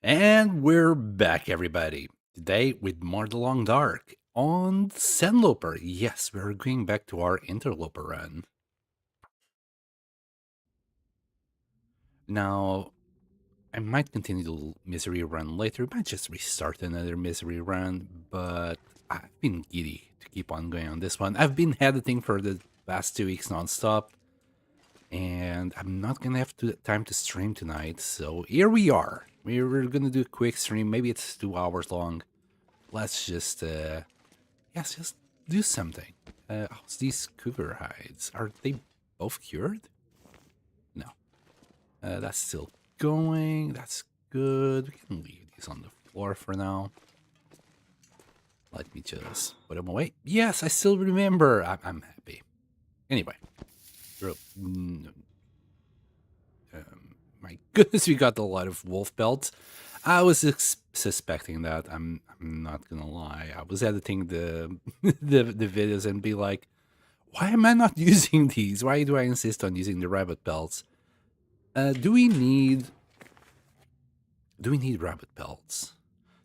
And we're back, everybody. Today with more The Long Dark on Sandloper. Yes, we're going back to our Interloper run. Now, I might continue the Misery run later. I might just restart another Misery run, but I've been giddy to keep on going on this one. I've been editing for the past 2 weeks nonstop, and I'm not going to have time to stream tonight, so here we are. We're going to do a quick stream. Maybe it's 2 hours long. Let's just yes, just do something. How's these cougar hides? Are they both cured? No. That's still going. That's good. We can leave these on the floor for now. Let me just put them away. Yes, I still remember. I'm happy. Anyway. My goodness, we got a lot of wolf pelts. I was suspecting that. I'm not gonna lie. I was editing the the videos and be like, why am I not using these? Why do I insist on using the rabbit pelts? Do we need rabbit pelts?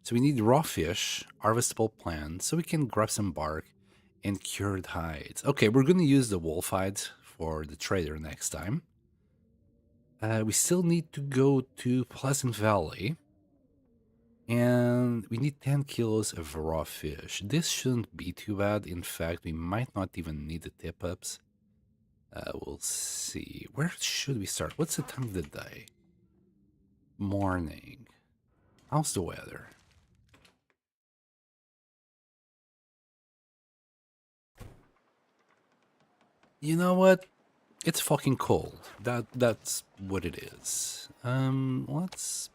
So we need raw fish, harvestable plants, so we can grab some bark and cured hides. Okay, we're gonna use the wolf hides for the trader next time. We still need to go to Pleasant Valley. And we need 10 kilos of raw fish. This shouldn't be too bad. In fact, we might not even need the tip-ups. We'll see. Where should we start? What's the time of the day? Morning. How's the weather? You know what? It's fucking cold. That's what it is. Let's...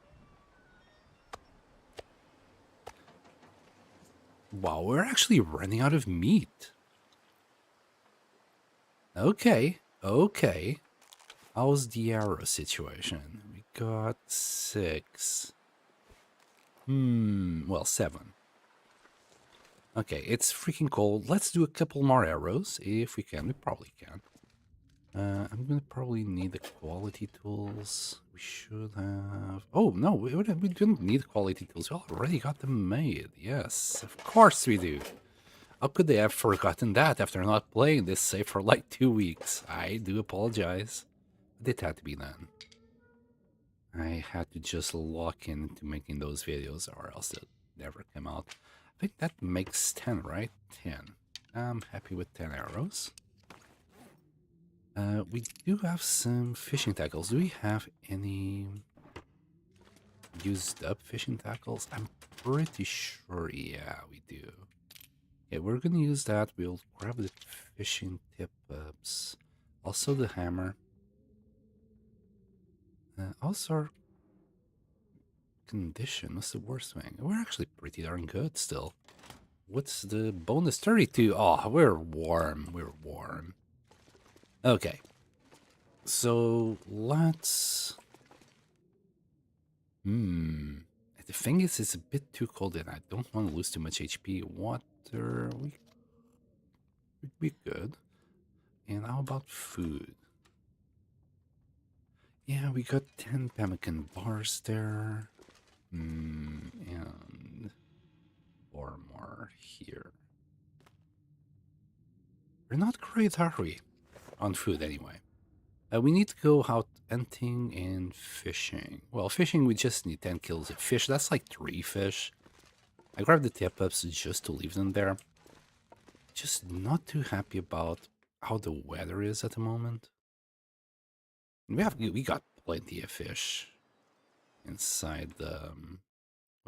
Wow, we're actually running out of meat. Okay. How's the arrow situation? We got 6. Well, 7. Okay, it's freaking cold. Let's do a couple more arrows, if we can. We probably can. I'm gonna probably need the quality tools. We should have... Oh, no, we didn't need quality tools. We already got them made. Yes, of course we do. How could they have forgotten that after not playing this save for like 2 weeks? I do apologize. But it had to be done. I had to just lock into making those videos or else they'll never come out. I think that makes 10, right? 10. I'm happy with 10 arrows. We do have some fishing tackles. Do we have any used up fishing tackles? I'm pretty sure, yeah, we do. Okay, we're gonna use that. We'll grab the fishing tip-ups. Also the hammer. Also our condition. What's the worst thing? We're actually pretty darn good still. What's the bonus? 32. Oh, we're warm. We're warm. Okay. So let's... The thing is, it's a bit too cold and I don't want to lose too much HP. Water, we'd be good. And how about food? Yeah, we got 10 pemmican bars there. And 4 more here. We're not great, are we? On food, anyway. We need to go out hunting and fishing. Well, fishing, we just need 10 kills of fish. That's like 3 fish. I grabbed the tip-ups just to leave them there. Just not too happy about how the weather is at the moment. We got plenty of fish inside the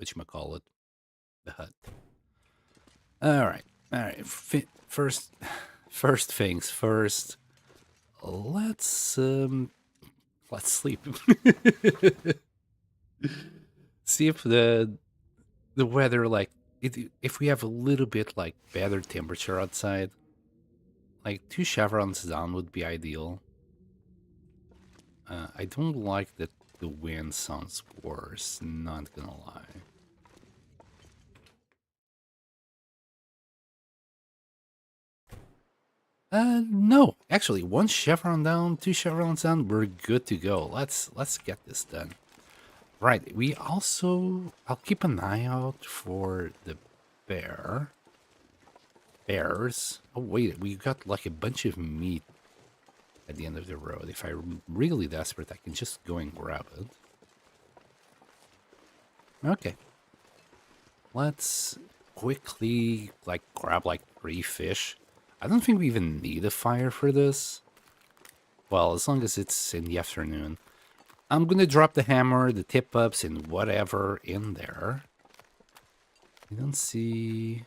whatchamacallit, the hut. All right. First things first. Let's sleep. See if the weather, like, if we have a little bit like better temperature outside, like 2 chevrons down would be ideal. I don't like that the wind sounds worse, not gonna lie. No. Actually, 1 chevron down, 2 chevrons down, we're good to go. Let's get this done. Right. We also... I'll keep an eye out for the bear. Bears. Oh, wait. We got like a bunch of meat at the end of the road. If I'm really desperate, I can just go and grab it. Okay. Let's quickly, like, grab, like, 3 fish. I don't think we even need a fire for this. Well, as long as it's in the afternoon. I'm gonna drop the hammer, the tip-ups, and whatever in there. I don't see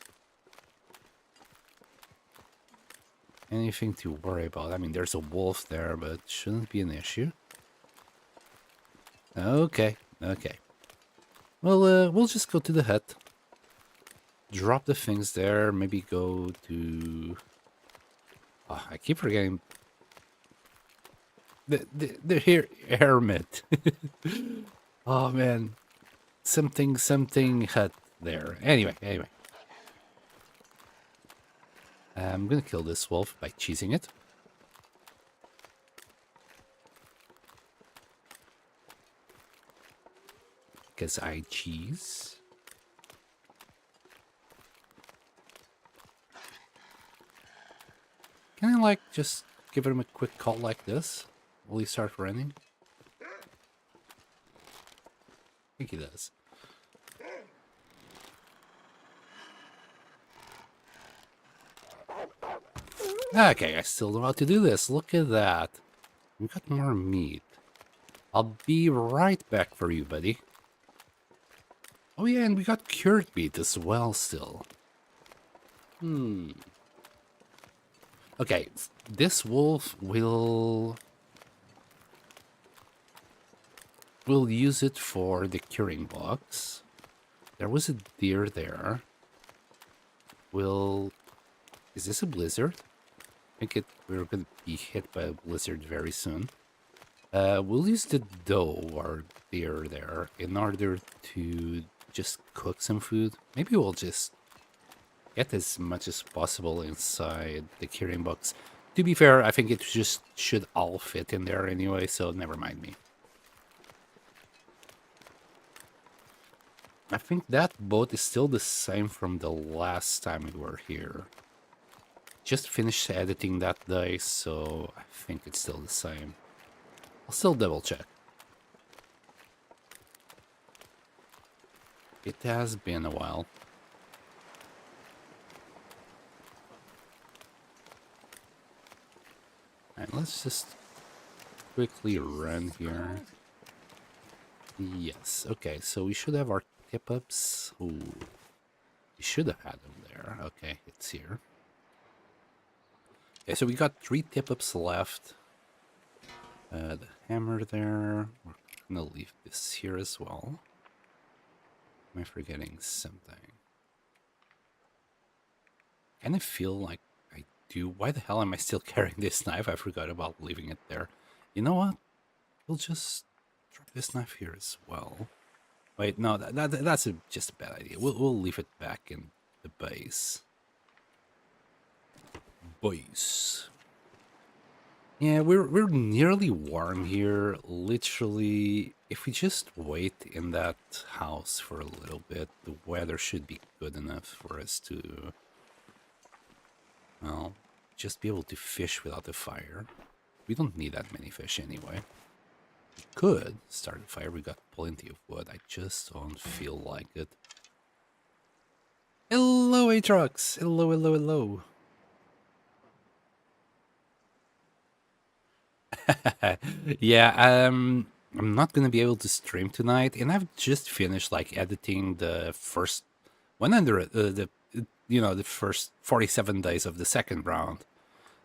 anything to worry about. I mean, there's a wolf there, but shouldn't be an issue. Okay, okay. Well, we'll just go to the hut. Drop the things there. Maybe go to... Oh, I keep forgetting. The here hermit. Oh man, something hut there. Anyway. I'm gonna kill this wolf by cheesing it. Because I cheese. Can I, like, just give him a quick call like this? Will he start running? I think he does. Okay, I still know how to do this. Look at that. We got more meat. I'll be right back for you, buddy. Oh yeah, and we got cured meat as well still. Okay, this wolf will use it for the curing box. There was a deer there. Is this a blizzard? I think we're gonna be hit by a blizzard very soon. We'll use the doe or deer there in order to just cook some food. Maybe we'll just get as much as possible inside the curing box. To be fair, I think it just should all fit in there anyway, so never mind me. I think that boat is still the same from the last time we were here. Just finished editing that day, so I think it's still the same. I'll still double check. It has been a while. Alright, let's just quickly run here. Yes, okay, so we should have our tip-ups. Ooh, we should have had them there. Okay, it's here. Okay, so we got 3 tip-ups left. The hammer there. We're gonna leave this here as well. Am I forgetting something? Kind of feel like I do. Why the hell am I still carrying this knife? I forgot about leaving it there. You know what? We'll just drop this knife here as well. Wait, no, that's just a bad idea. We'll leave it back in the base. Base. Yeah, we're nearly warm here. Literally, if we just wait in that house for a little bit, the weather should be good enough for us to, well, just be able to fish without a fire. We don't need that many fish anyway. We could start a fire. We got plenty of wood. I just don't feel like it. Hello, Aatrox. Hello. Yeah, I'm not gonna be able to stream tonight, and I've just finished like editing the first 100, the first 47 days of the second round.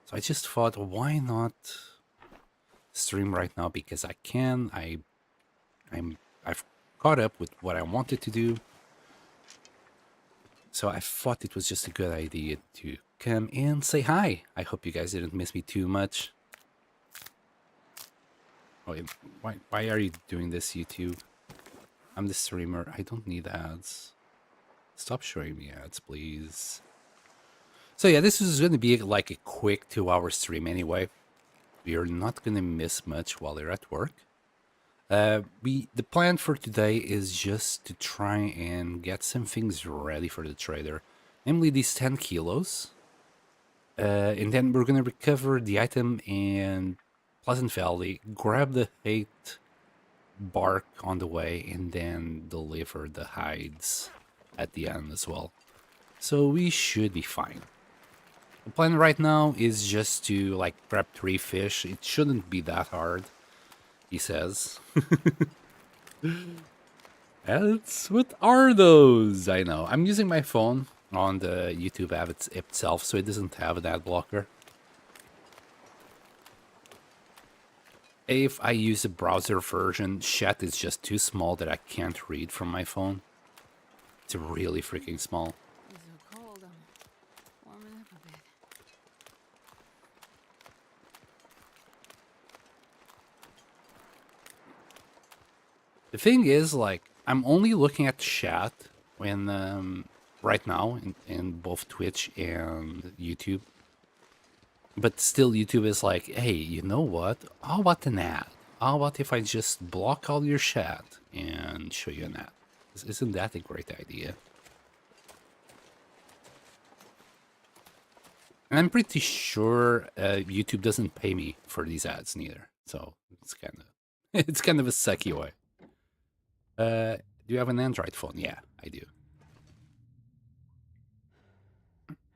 So I just thought, why not stream right now? Because I can. I've caught up with what I wanted to do. So I thought it was just a good idea to come and say hi. I hope you guys didn't miss me too much. Oh, why are you doing this, YouTube? I'm the streamer. I don't need ads. Stop showing me ads, please. So yeah, this is going to be like a quick 2-hour stream anyway. You're not going to miss much while you're at work. The plan for today is just to try and get some things ready for the trader, namely these 10 kilos. And then we're gonna recover the item in Pleasant Valley, grab the hate bark on the way, and then deliver the hides at the end as well. So we should be fine. The plan right now is just to like grab 3 fish. It shouldn't be that hard, he says. What are those? I know. I'm using my phone on the YouTube app itself, so it doesn't have an ad blocker. If I use a browser version, chat is just too small that I can't read from my phone. It's really freaking small. It's so cold, I'm warming up a bit. The thing is, like, I'm only looking at chat when right now in both Twitch and YouTube. But still, YouTube is like, hey, you know what? How about an ad? How about if I just block all your chat and show you an ad? Isn't that a great idea? And I'm pretty sure YouTube doesn't pay me for these ads neither. So it's kind of it's kind of a sucky way. Do you have an Android phone? Yeah, I do.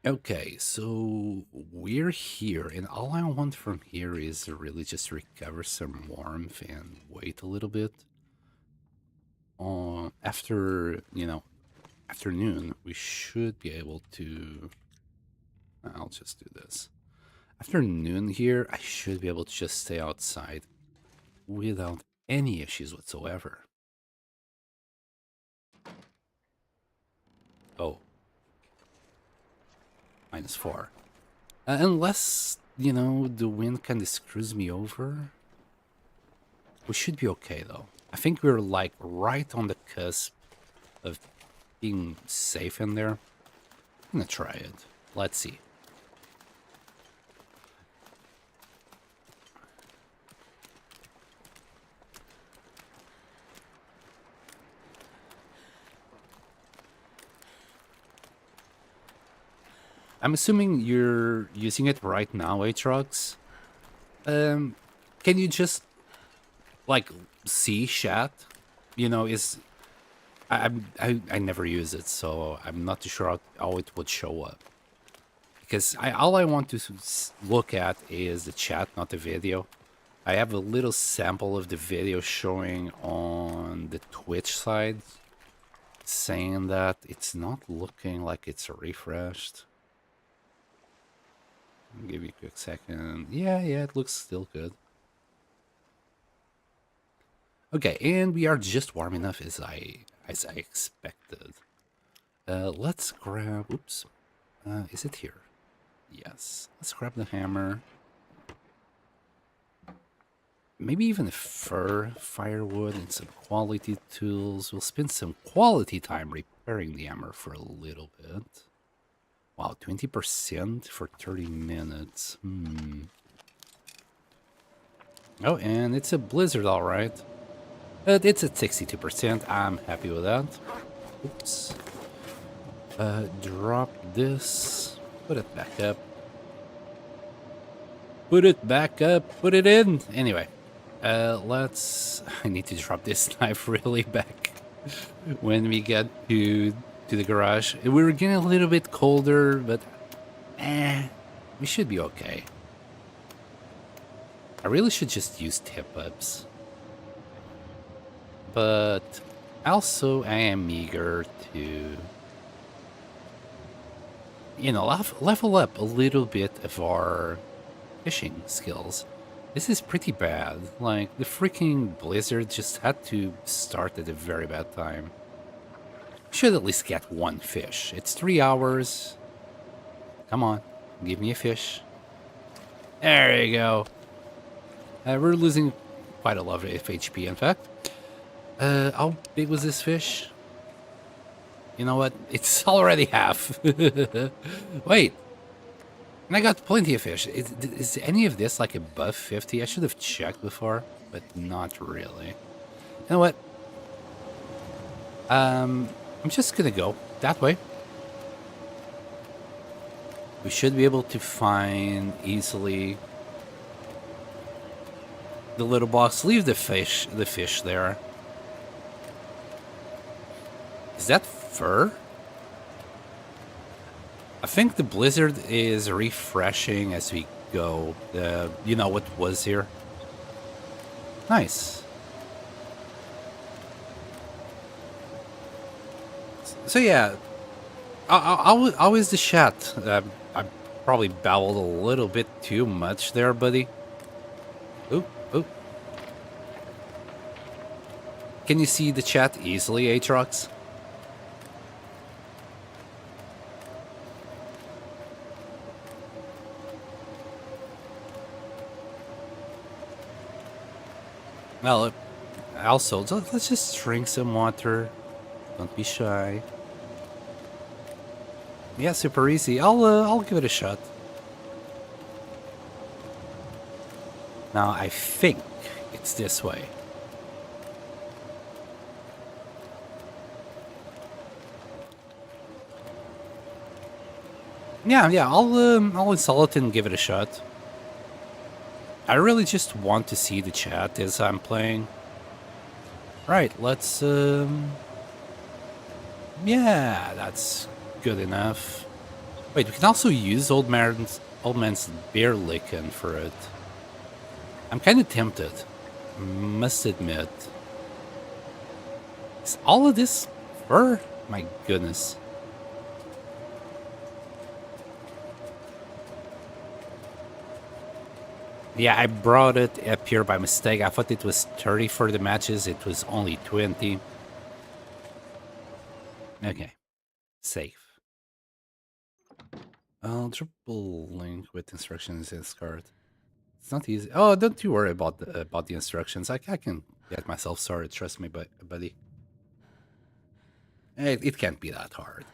Okay, so we're here, and all I want from here is really just recover some warmth and wait a little bit. After, afternoon, we should be able to... I'll just do this. After noon here, I should be able to just stay outside without any issues whatsoever. Oh. -4. Unless, the wind kind of screws me over. We should be okay, though. I think we're, like, right on the cusp of being safe in there. I'm gonna try it. Let's see. I'm assuming you're using it right now, Aatrox. Can you just, like, see chat? I never use it, so I'm not too sure how it would show up. Because all I want to look at is the chat, not the video. I have a little sample of the video showing on the Twitch side, saying that it's not looking like it's refreshed. I'll give you a quick second. Yeah, it looks still good. Okay, and we are just warm enough as I expected. Let's grab... Oops. Is it here? Yes. Let's grab the hammer. Maybe even a fur, firewood, and some quality tools. We'll spend some quality time repairing the hammer for a little bit. Wow, 20% for 30 minutes. Oh, and it's a blizzard, all right. But it's at 62%. I'm happy with that. Oops. Drop this. Put it back up. Put it back up. Put it in. Anyway, I need to drop this knife really back when we get to the garage. We're getting a little bit colder, but we should be okay. I really should just use tip-ups. But also I am eager to, level up a little bit of our fishing skills. This is pretty bad. Like, the freaking blizzard just had to start at a very bad time. Should at least get 1 fish. It's 3 hours. Come on, give me a fish. There you go. We're losing quite a lot of HP, in fact. How big was this fish? You know what? It's already half. Wait. And I got plenty of fish. Is any of this like above 50? I should have checked before, but not really. You know what? I'm just gonna go that way. We should be able to find easily the little box. Leave the fish there. Is that fur? I think the blizzard is refreshing as we go. You know what was here? Nice. So yeah, how is the chat? I probably babbled a little bit too much there, buddy. Oop, oop. Can you see the chat easily, Aatrox? Well, also, let's just drink some water. Don't be shy. Yeah, super easy. I'll give it a shot. Now, I think it's this way. Yeah, I'll install it and give it a shot. I really just want to see the chat as I'm playing. Right, let's yeah, that's good enough. Wait, we can also use old man's beer licking for it. I'm kind of tempted, must admit. Is all of this fur? My goodness. Yeah, I brought it up here by mistake. I thought it was 30 for the matches. It was only 20. Okay. Safe. I'll drop a link with instructions in this card. It's not easy. Oh, don't you worry about the instructions. I can get myself started. Trust me, buddy. It can't be that hard.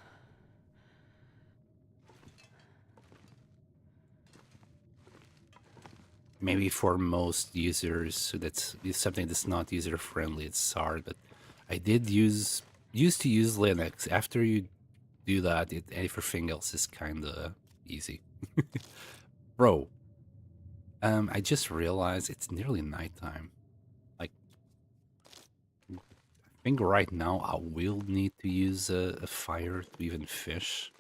Maybe for most users, that's something that's not user friendly. It's hard, but I did used to use Linux. After you do that, everything else is kind of easy. Bro, I just realized it's nearly nighttime. Like, I think right now I will need to use a fire to even fish.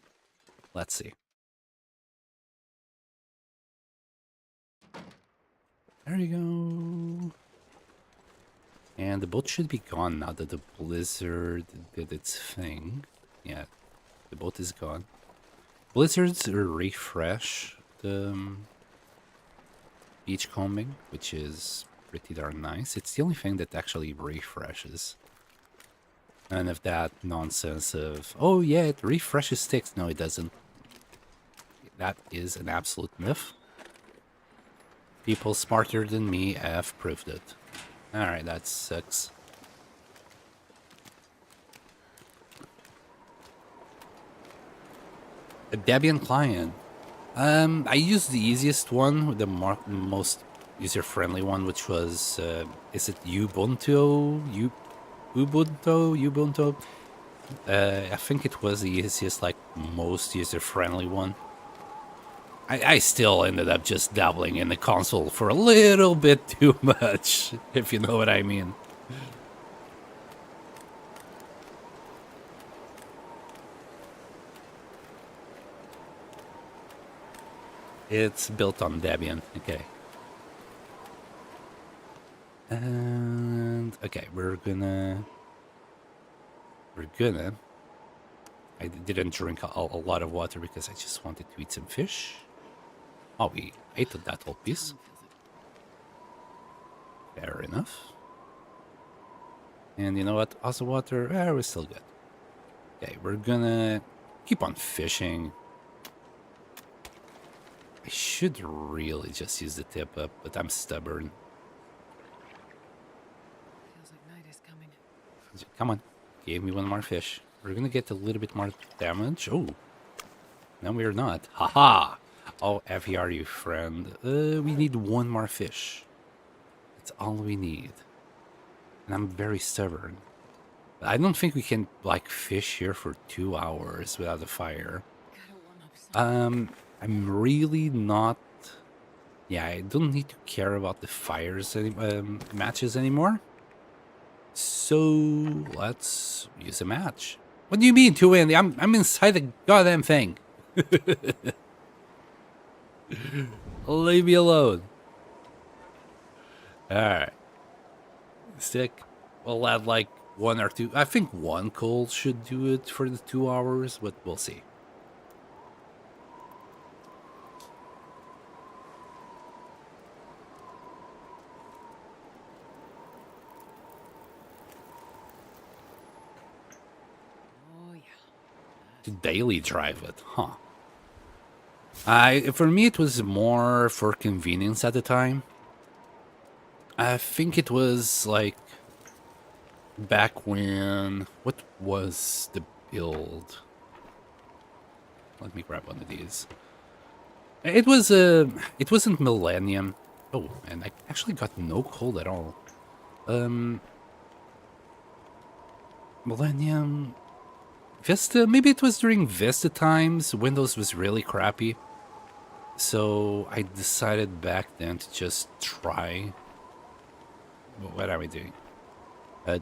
Let's see. There you go. And the boat should be gone now that the blizzard did its thing. Yeah, the boat is gone. Blizzards refresh the beach combing, which is pretty darn nice. It's the only thing that actually refreshes. None of that nonsense of, oh yeah, it refreshes sticks. No, it doesn't. That is an absolute myth. People smarter than me have proved it. Alright, that sucks. A Debian client. I used the easiest one, the most user-friendly one, which was, is it Ubuntu? Ubuntu? I think it was the easiest, like, most user-friendly one. I still ended up just dabbling in the console for a little bit too much, if you know what I mean. It's built on Debian, okay. And, okay, we're gonna... I didn't drink a lot of water because I just wanted to eat some fish. Oh, we ate that whole piece. Fair enough. And you know what? Also water, we're still good. Okay, we're gonna keep on fishing. I should really just use the tip up, but I'm stubborn. Feels like night is coming. Come on, give me one more fish. We're gonna get a little bit more damage. Oh, no, we're not. Haha! Oh, heavy are you, friend? We need one more fish. That's all we need. and I'm very stubborn. I don't think we can like fish here for 2 hours without a fire. Gotta warm up some. I'm really not. Yeah, I don't need to care about the matches anymore. So let's use a match. What do you mean, 2 I'm inside the goddamn thing. Leave me alone. All right. Stick. We'll add like 1 or 2. I think 1 coal should do it for the 2 hours, but we'll see. Oh, yeah. To daily drive it, huh? For me, it was more for convenience at the time. I think it was like back when. What was the build? Let me grab one of these. It was it wasn't Millennium. Oh, and I actually got no cold at all. Millennium, Vista. Maybe it was during Vista times. Windows was really crappy, so I decided back then to just try. What are we doing?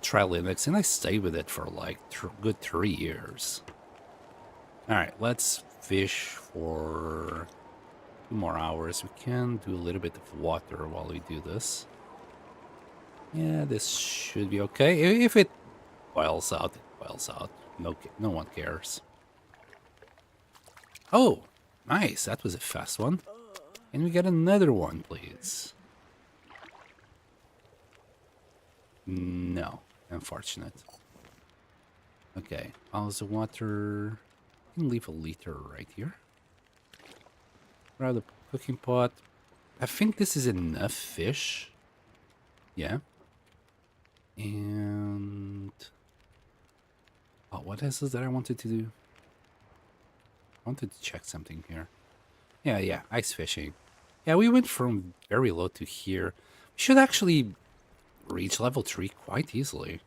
Try Linux, and I stayed with it for like good 3 years. All right, let's fish for 2 more hours. We can do a little bit of water while we do this. Yeah, this should be okay. If it boils out, it boils out. No one cares. Oh, nice. That was a fast one. Can we get another one, please? No, unfortunate. Okay, how's the water? I can leave a liter right here. Grab the cooking pot. I think this is enough fish. Yeah. And oh, what is it that I wanted to do? I wanted to check something here. Yeah, ice fishing. Yeah, we went from very low to here. We should actually reach level 3 quite easily.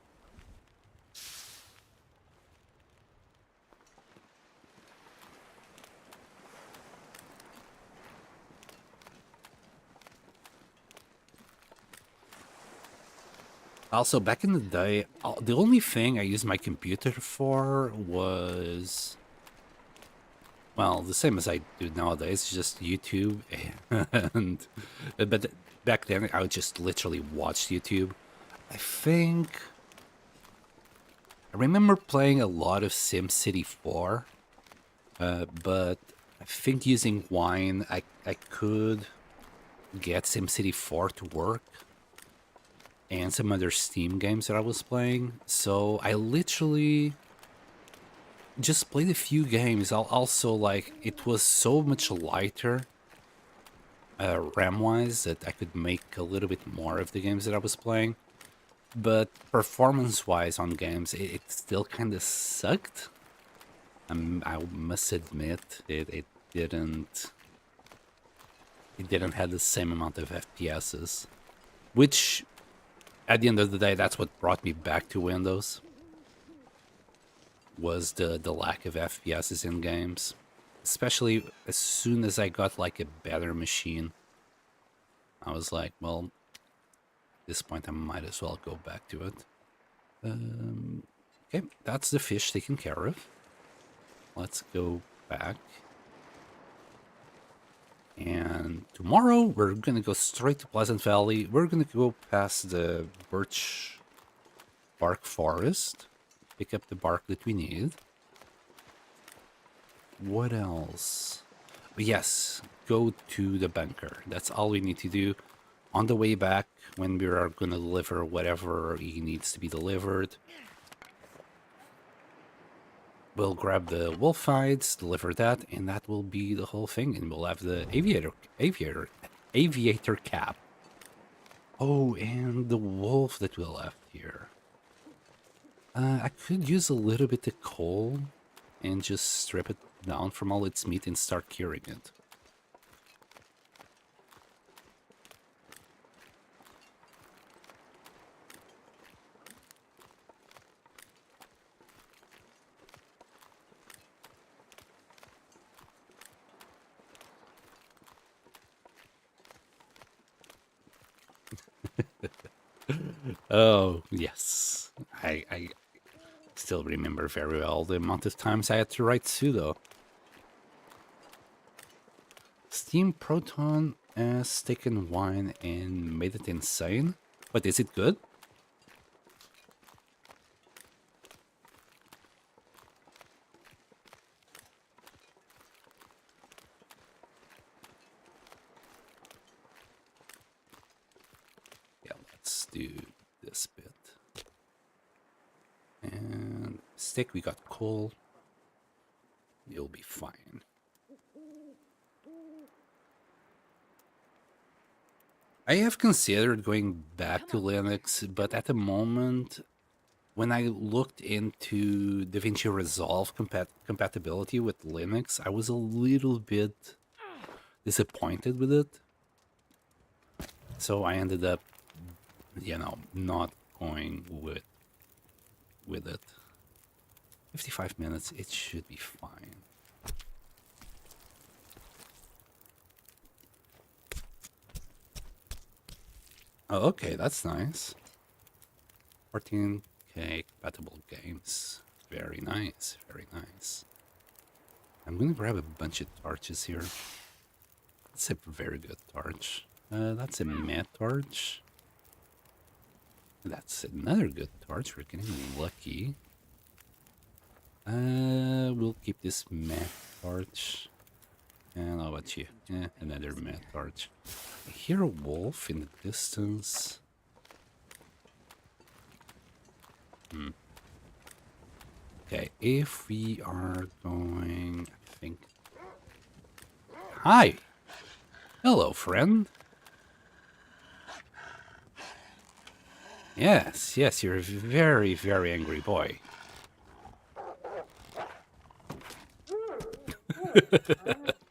Also, back in the day, the only thing I used my computer for was, well, the same as I do nowadays, just YouTube. And but back then, I would just literally watch YouTube. I think I remember playing a lot of SimCity 4, but I think using Wine, I could get SimCity 4 to work, and some other Steam games that I was playing. So I literally just played a few games. Also, like, it was so much lighter RAM-wise that I could make a little bit more of the games that I was playing. But performance-wise on games, it still kind of sucked. I must admit, it didn't have the same amount of FPSs, which at the end of the day, that's what brought me back to Windows, was the lack of FPSs in games. Especially as soon as I got like a better machine, I was like, well, at this point I might as well go back to it. Okay, that's the fish taken care of. Let's go back. And tomorrow we're gonna go straight to Pleasant Valley. We're gonna go past the birch bark forest, pick up the bark that we need. What else? Yes, go to the bunker. That's all we need to do. On the way back, when we are gonna deliver whatever he needs to be delivered, we'll grab the wolf hides, deliver that, and that will be the whole thing. And we'll have the aviator cap. Oh, and the wolf that we left here. I could use a little bit of coal and just strip it down from all its meat and start curing it. Oh, yes. I still remember very well the amount of times I had to write sudo. Steam Proton has taken wine and made it insane. But is it good? Yeah, let's do this bit. And stick, we got coal. You'll be fine. I have considered going back to Linux, but at the moment, when I looked into DaVinci Resolve compatibility with Linux, I was a little bit disappointed with it. So I ended up, not going with it. 55 minutes, it should be fine. Oh, okay, that's nice. 14K compatible games. Very nice, very nice. I'm gonna grab a bunch of torches here. That's a very good torch. That's a matte torch. That's another good torch. We're getting lucky. We'll keep this matte torch. And how about you? Yeah, another matte torch. I hear a wolf in the distance. Okay, if we are going, I think. Hi! Hello, friend. Yes, you're a very, very angry boy.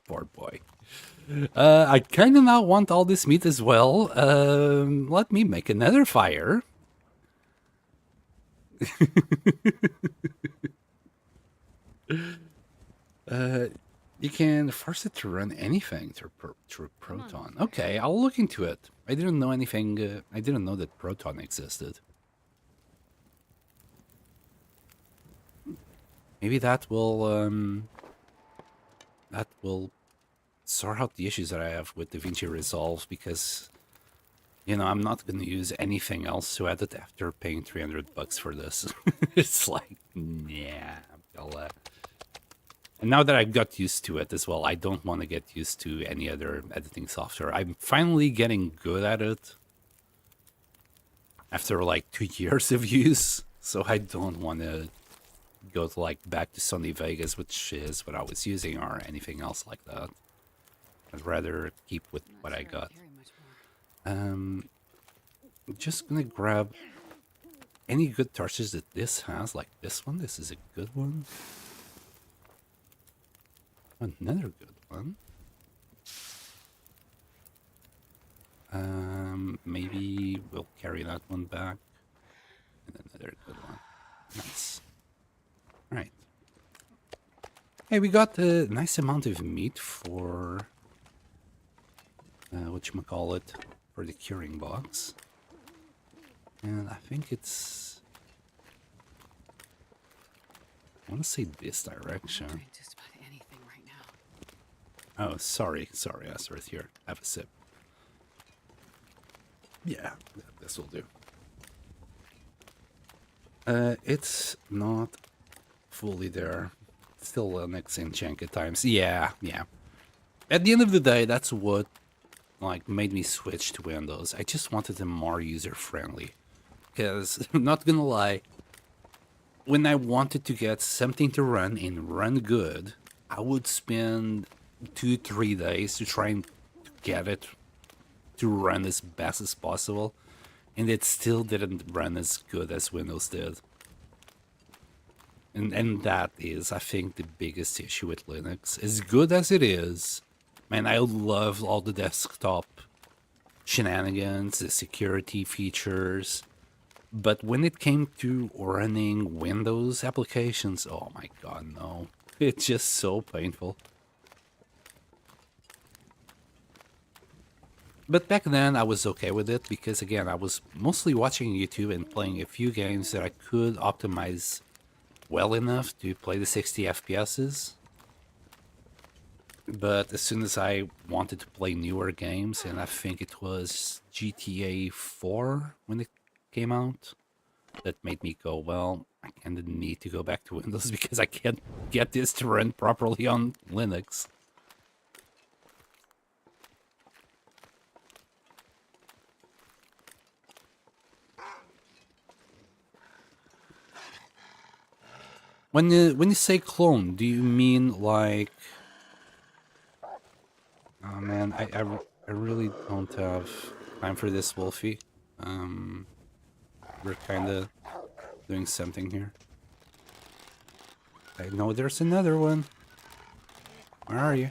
Poor boy. I kind of now want all this meat as well. Let me make another fire. You can force it to run anything through Proton. Okay, I'll look into it. I didn't know anything. I didn't know that Proton existed. Maybe that will sort out the issues that I have with DaVinci Resolve, because I'm not going to use anything else to edit after paying $300 for this. It's like, yeah, and now that I got used to it as well, I don't want to get used to any other editing software. I'm finally getting good at it after like 2 years of use, so I don't want to go to like back to Sony Vegas, which is what I was using, or anything else like that. I'd rather keep with what I got. I'm just gonna grab any good torches that this has, like this one. This is a good one. Another good one. Maybe we'll carry that one back. And another good one. Nice. All right. Hey, we got a nice amount of meat for whatchamacallit, for the curing box. And I think it's, I want to say this direction. Just about anything right now. Oh, sorry, Azareth, here. Have a sip. Yeah, this will do. It's not fully there. Still Linux and jank at times. Yeah. At the end of the day, that's what made me switch to Windows. I just wanted them more user-friendly. Because, I'm not gonna lie, when I wanted to get something to run and run good, I would spend 2-3 days to try and get it to run as best as possible, and it still didn't run as good as Windows did. And that is, I think, the biggest issue with Linux. As good as it is, man, I love all the desktop shenanigans, the security features, but when it came to running Windows applications, oh my god, no. It's just so painful. But back then I was okay with it because again I was mostly watching YouTube and playing a few games that I could optimize well enough to play the 60 FPSs. But as soon as I wanted to play newer games, and I think it was GTA 4 when it came out, that made me go, well, I kind of need to go back to Windows because I can't get this to run properly on Linux. When you say clone, do you mean like... Oh man, I really don't have time for this, Wolfie. We're kind of doing something here. I know there's another one. Where are you?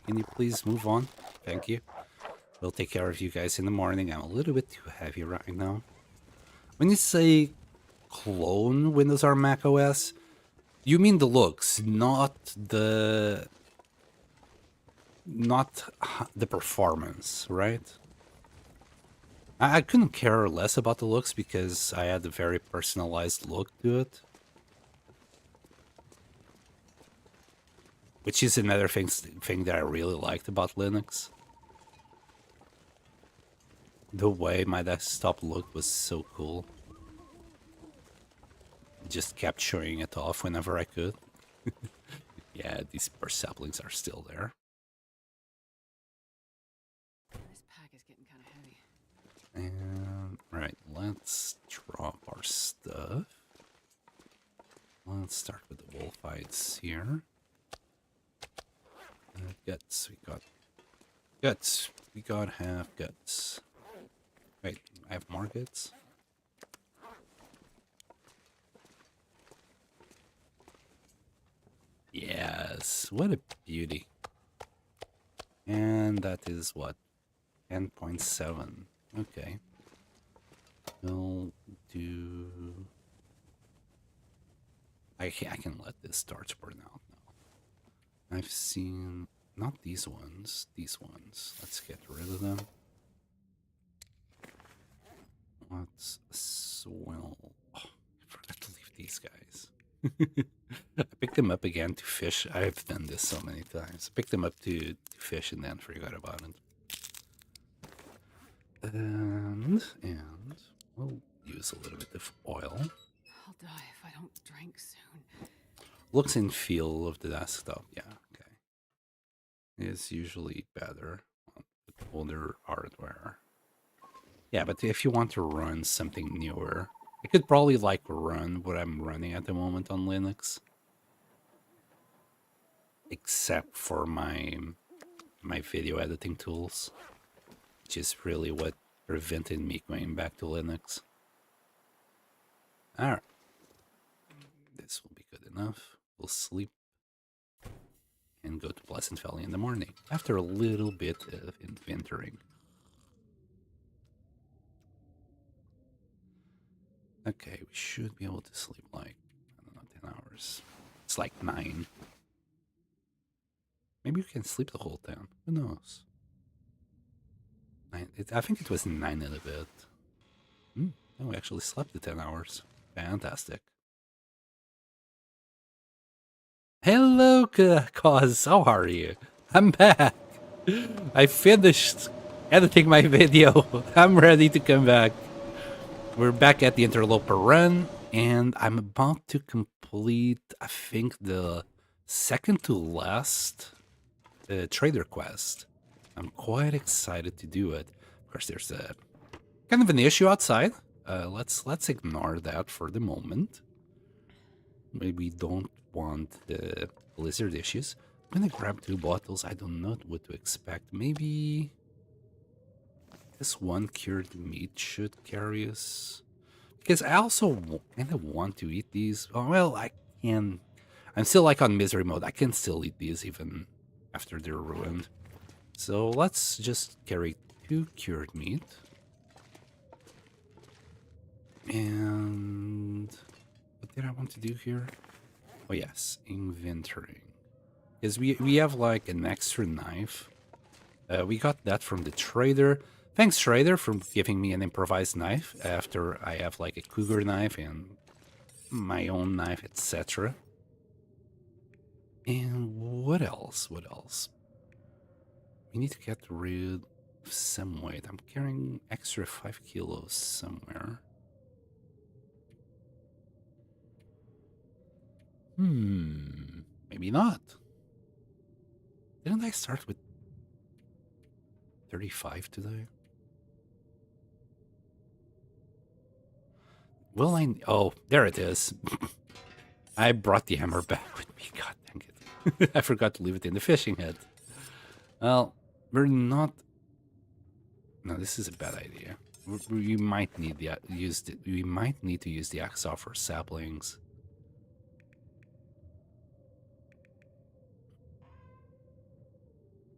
Can you please move on? Thank you. We'll take care of you guys in the morning. I'm a little bit too heavy right now. When you say clone Windows or Mac OS, you mean the looks, not the performance, right? I couldn't care less about the looks because I had a very personalized look to it. Which is another thing that I really liked about Linux. The way my desktop looked was so cool. Just kept showing it off whenever I could. Yeah, these burst saplings are still there. This pack is getting kind of heavy. And right, let's drop our stuff. Let's start with the wolf hides here. Guts, we got guts. We got half guts. Wait, I have more guts? Yes, what a beauty. And that is what? 10.7. Okay. We'll do... I can let this starch burn out now. I've seen... Not these ones. These ones. Let's get rid of them. Let's swell. Oh, I forgot to leave these guys. I picked them up again to fish. I've done this so many times. I picked them up to fish and then forgot about it. And we'll use a little bit of oil. I'll die if I don't drink soon. Looks and feel of the desktop, yeah, okay. It's usually better with older hardware. Yeah, but if you want to run something newer, I could probably like run what I'm running at the moment on Linux. Except for my video editing tools, which is really what prevented me going back to Linux. Alright. This will be good enough. We'll sleep and go to Pleasant Valley in the morning after a little bit of inventorying. Okay, we should be able to sleep like, I don't know, 10 hours. It's like 9. Maybe we can sleep the whole time. Who knows? I think it was 9 and a bit. No, we actually slept the 10 hours. Fantastic. Hello, Cause. How are you? I'm back. I finished editing my video. I'm ready to come back. We're back at the Interloper run, and I'm about to complete, I think, the second to last trader quest. I'm quite excited to do it. Of course, there's a kind of an issue outside. Let's ignore that for the moment. Maybe we don't want the blizzard issues. I'm gonna grab 2 bottles. I don't know what to expect. Maybe this one cured meat should carry us. Because I also kind of want to eat these. Oh, well, I can. I'm still like on misery mode. I can still eat these even after they're ruined. So let's just carry 2 cured meat. And what did I want to do here? Oh yes, inventory. Because we have like an extra knife We got that from the trader. Thanks, trader, for giving me an improvised knife after I have like a cougar knife and my own knife, etc. And what else? What else? We need to get rid of some weight. I'm carrying extra 5 kilos somewhere. Maybe not. Didn't I start with 35 today? Well, oh, there it is. I brought the hammer back with me. God dang it. I forgot to leave it in the fishing head. Well, we're not... No, this is a bad idea. We might need we might need to use the axe off for saplings.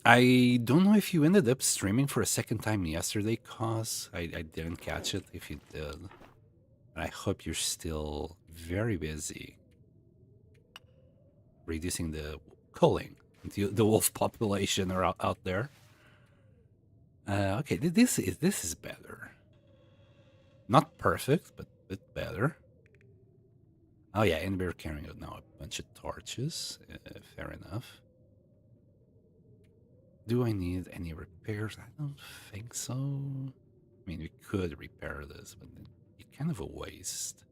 I don't know if you ended up streaming for a second time yesterday, cause I didn't catch it if you did. I hope you're still very busy reducing the culling, the wolf population are out there. Okay, this is better. Not perfect, but a bit better. Oh yeah, and we're carrying out now a bunch of torches. Fair enough. Do I need any repairs? I don't think so. I mean, we could repair this, but it's kind of a waste.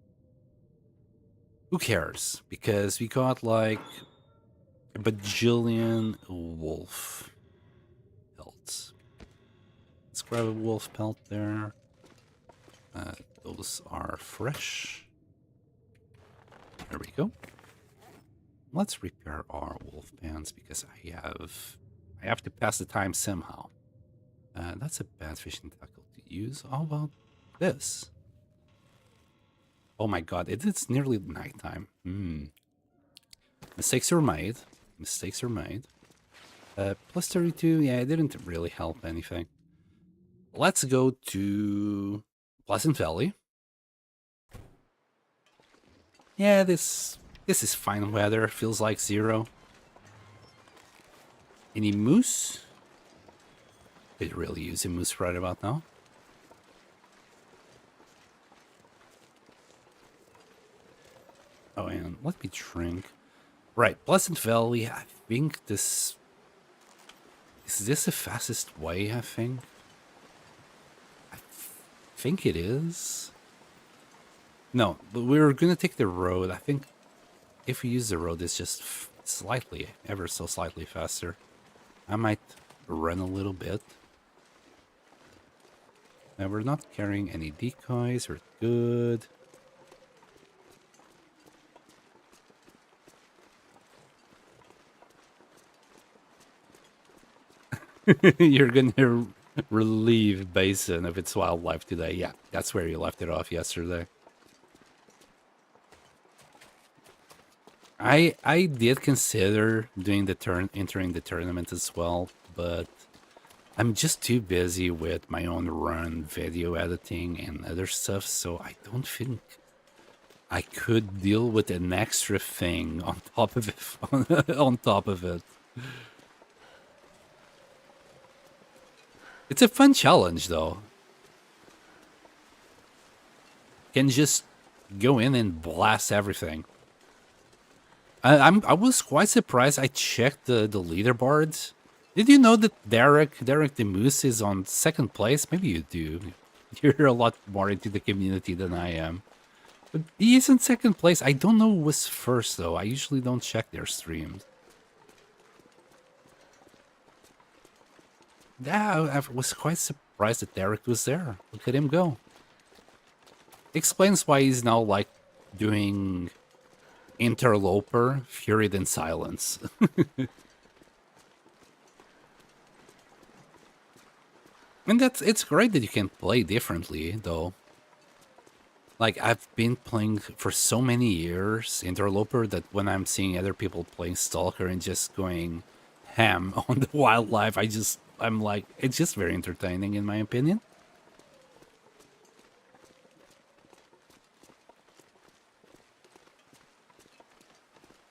Who cares? Because we got like a bajillion wolf pelts. Let's grab a wolf pelt there. Those are fresh. There we go. Let's repair our wolf pants because I have to pass the time somehow. That's a bad fishing tackle to use. How about this? Oh my god, it's nearly nighttime. Mistakes are made. Mistakes are made. Plus 32, yeah, it didn't really help anything. Let's go to Pleasant Valley. Yeah, this is fine weather. Feels like 0. Any moose? Could really use a moose right about now. Oh, and let me drink. Right, Pleasant Valley. I think this... Is this the fastest way, I think? I think it is. No, but we're gonna take the road. I think if we use the road, it's just slightly, ever so slightly faster. I might run a little bit. Now we're not carrying any decoys. We're good. You're gonna relieve Basin of its wildlife today. Yeah, that's where you left it off yesterday. I did consider doing entering the tournament as well, but I'm just too busy with my own run, video editing, and other stuff, so I don't think I could deal with an extra thing on top of it. On top of it. It's a fun challenge, though. Can just go in and blast everything. I was quite surprised. I checked the leaderboards. Did you know that Derek the Moose is on 2nd place? Maybe you do. You're a lot more into the community than I am. But he is in 2nd place. I don't know who was first, though. I usually don't check their streams. Yeah, I was quite surprised that Derek was there. Look at him go. Explains why he's now, like, doing Interloper, Furied in Silence. And it's great that you can play differently, though. Like, I've been playing for so many years Interloper that when I'm seeing other people playing Stalker and just going ham on the wildlife, I'm like, it's just very entertaining in my opinion.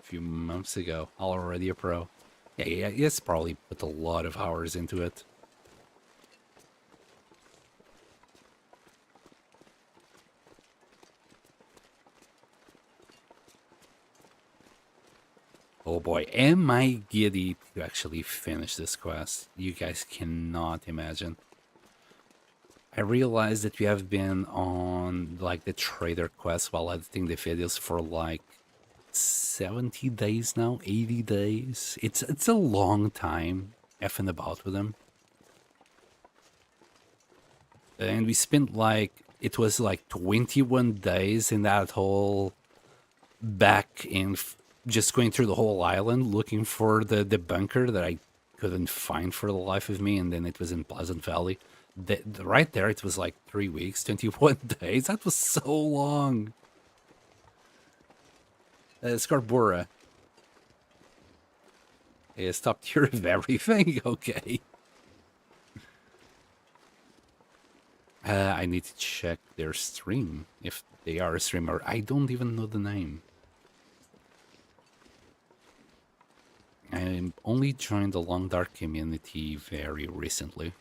A few months ago, already a pro. Yeah, it's probably put a lot of hours into it. Oh boy, am I giddy to actually finish this quest. You guys cannot imagine. I realized that we have been on like the trader quest while editing the videos for like 70 days now, 80 days. It's a long time effing about with them. And we spent like it was like 21 days in that whole back in just going through the whole island looking for the bunker that I couldn't find for the life of me, and then it was in Pleasant Valley. Right there, it was like 3 weeks, 21 days. That was so long. Scarborough. Yeah, stop tier of everything. Okay. I need to check their stream if they are a streamer. I don't even know the name. I only joined the Long Dark community very recently.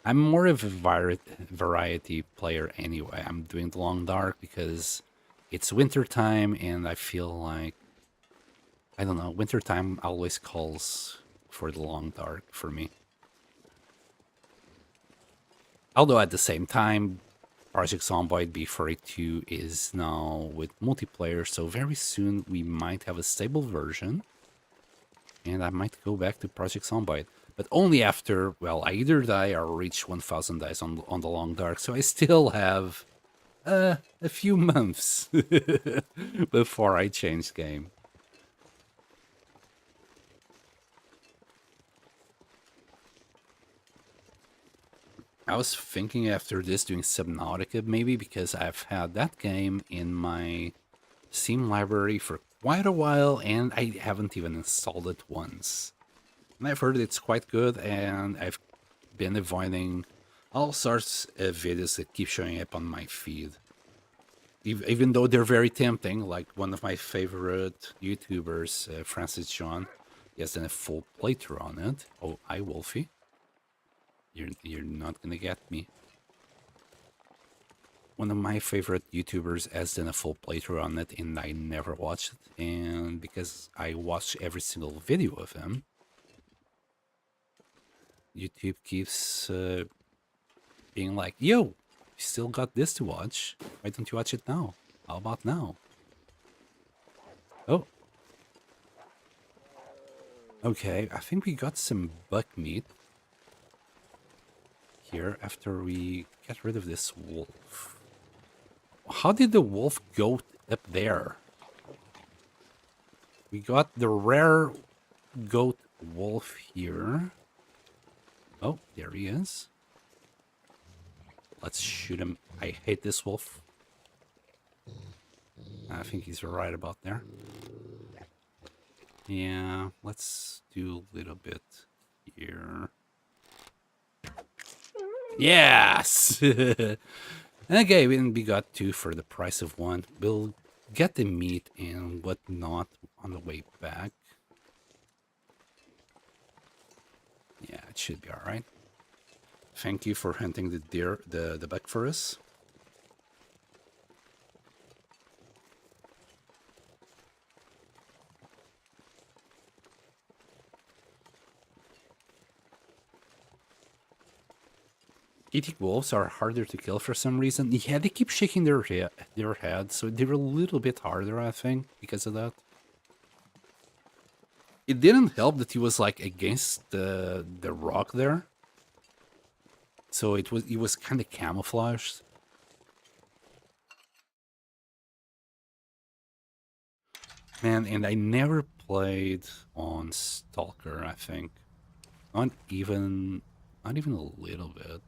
I'm more of a variety player anyway. I'm doing the Long Dark because it's winter time and I feel like, I don't know, winter time always calls for the Long Dark for me. Although at the same time, Project Zomboid B42 is now with multiplayer, so very soon we might have a stable version. And I might go back to Project Zomboid. But only after, well, I either die or reach 1000 days on the Long Dark. So I still have a few months before I change game. I was thinking after this doing Subnautica maybe, because I've had that game in my Steam library for quite a while and I haven't even installed it once. And I've heard it's quite good, and I've been avoiding all sorts of videos that keep showing up on my feed. Even though they're very tempting, like one of my favorite YouTubers, Francis John, he has done a full playthrough on it. Oh, hi, Wolfie. You're not gonna get me. One of my favorite YouTubers has done a full playthrough on it, and I never watched it. And because I watch every single video of him, YouTube keeps being like, yo, you still got this to watch. Why don't you watch it now? How about now? Oh. Okay, I think we got some buck meat here after we get rid of this wolf. How did the wolf go up there? We got the rare goat wolf here. Oh, there he is. Let's shoot him. I hate this wolf. I think he's right about there. Yeah, let's do a little bit here. Yes! Okay, we got 2 for the price of 1. We'll get the meat and whatnot on the way back. Yeah, it should be alright. Thank you for hunting the deer, the buck for us. Eating wolves are harder to kill for some reason. Yeah, they keep shaking their head, so they're a little bit harder, I think, because of that. It didn't help that he was like against the rock there, so it was kind of camouflaged. Man, and I never played on Stalker, I think. Not even a little bit.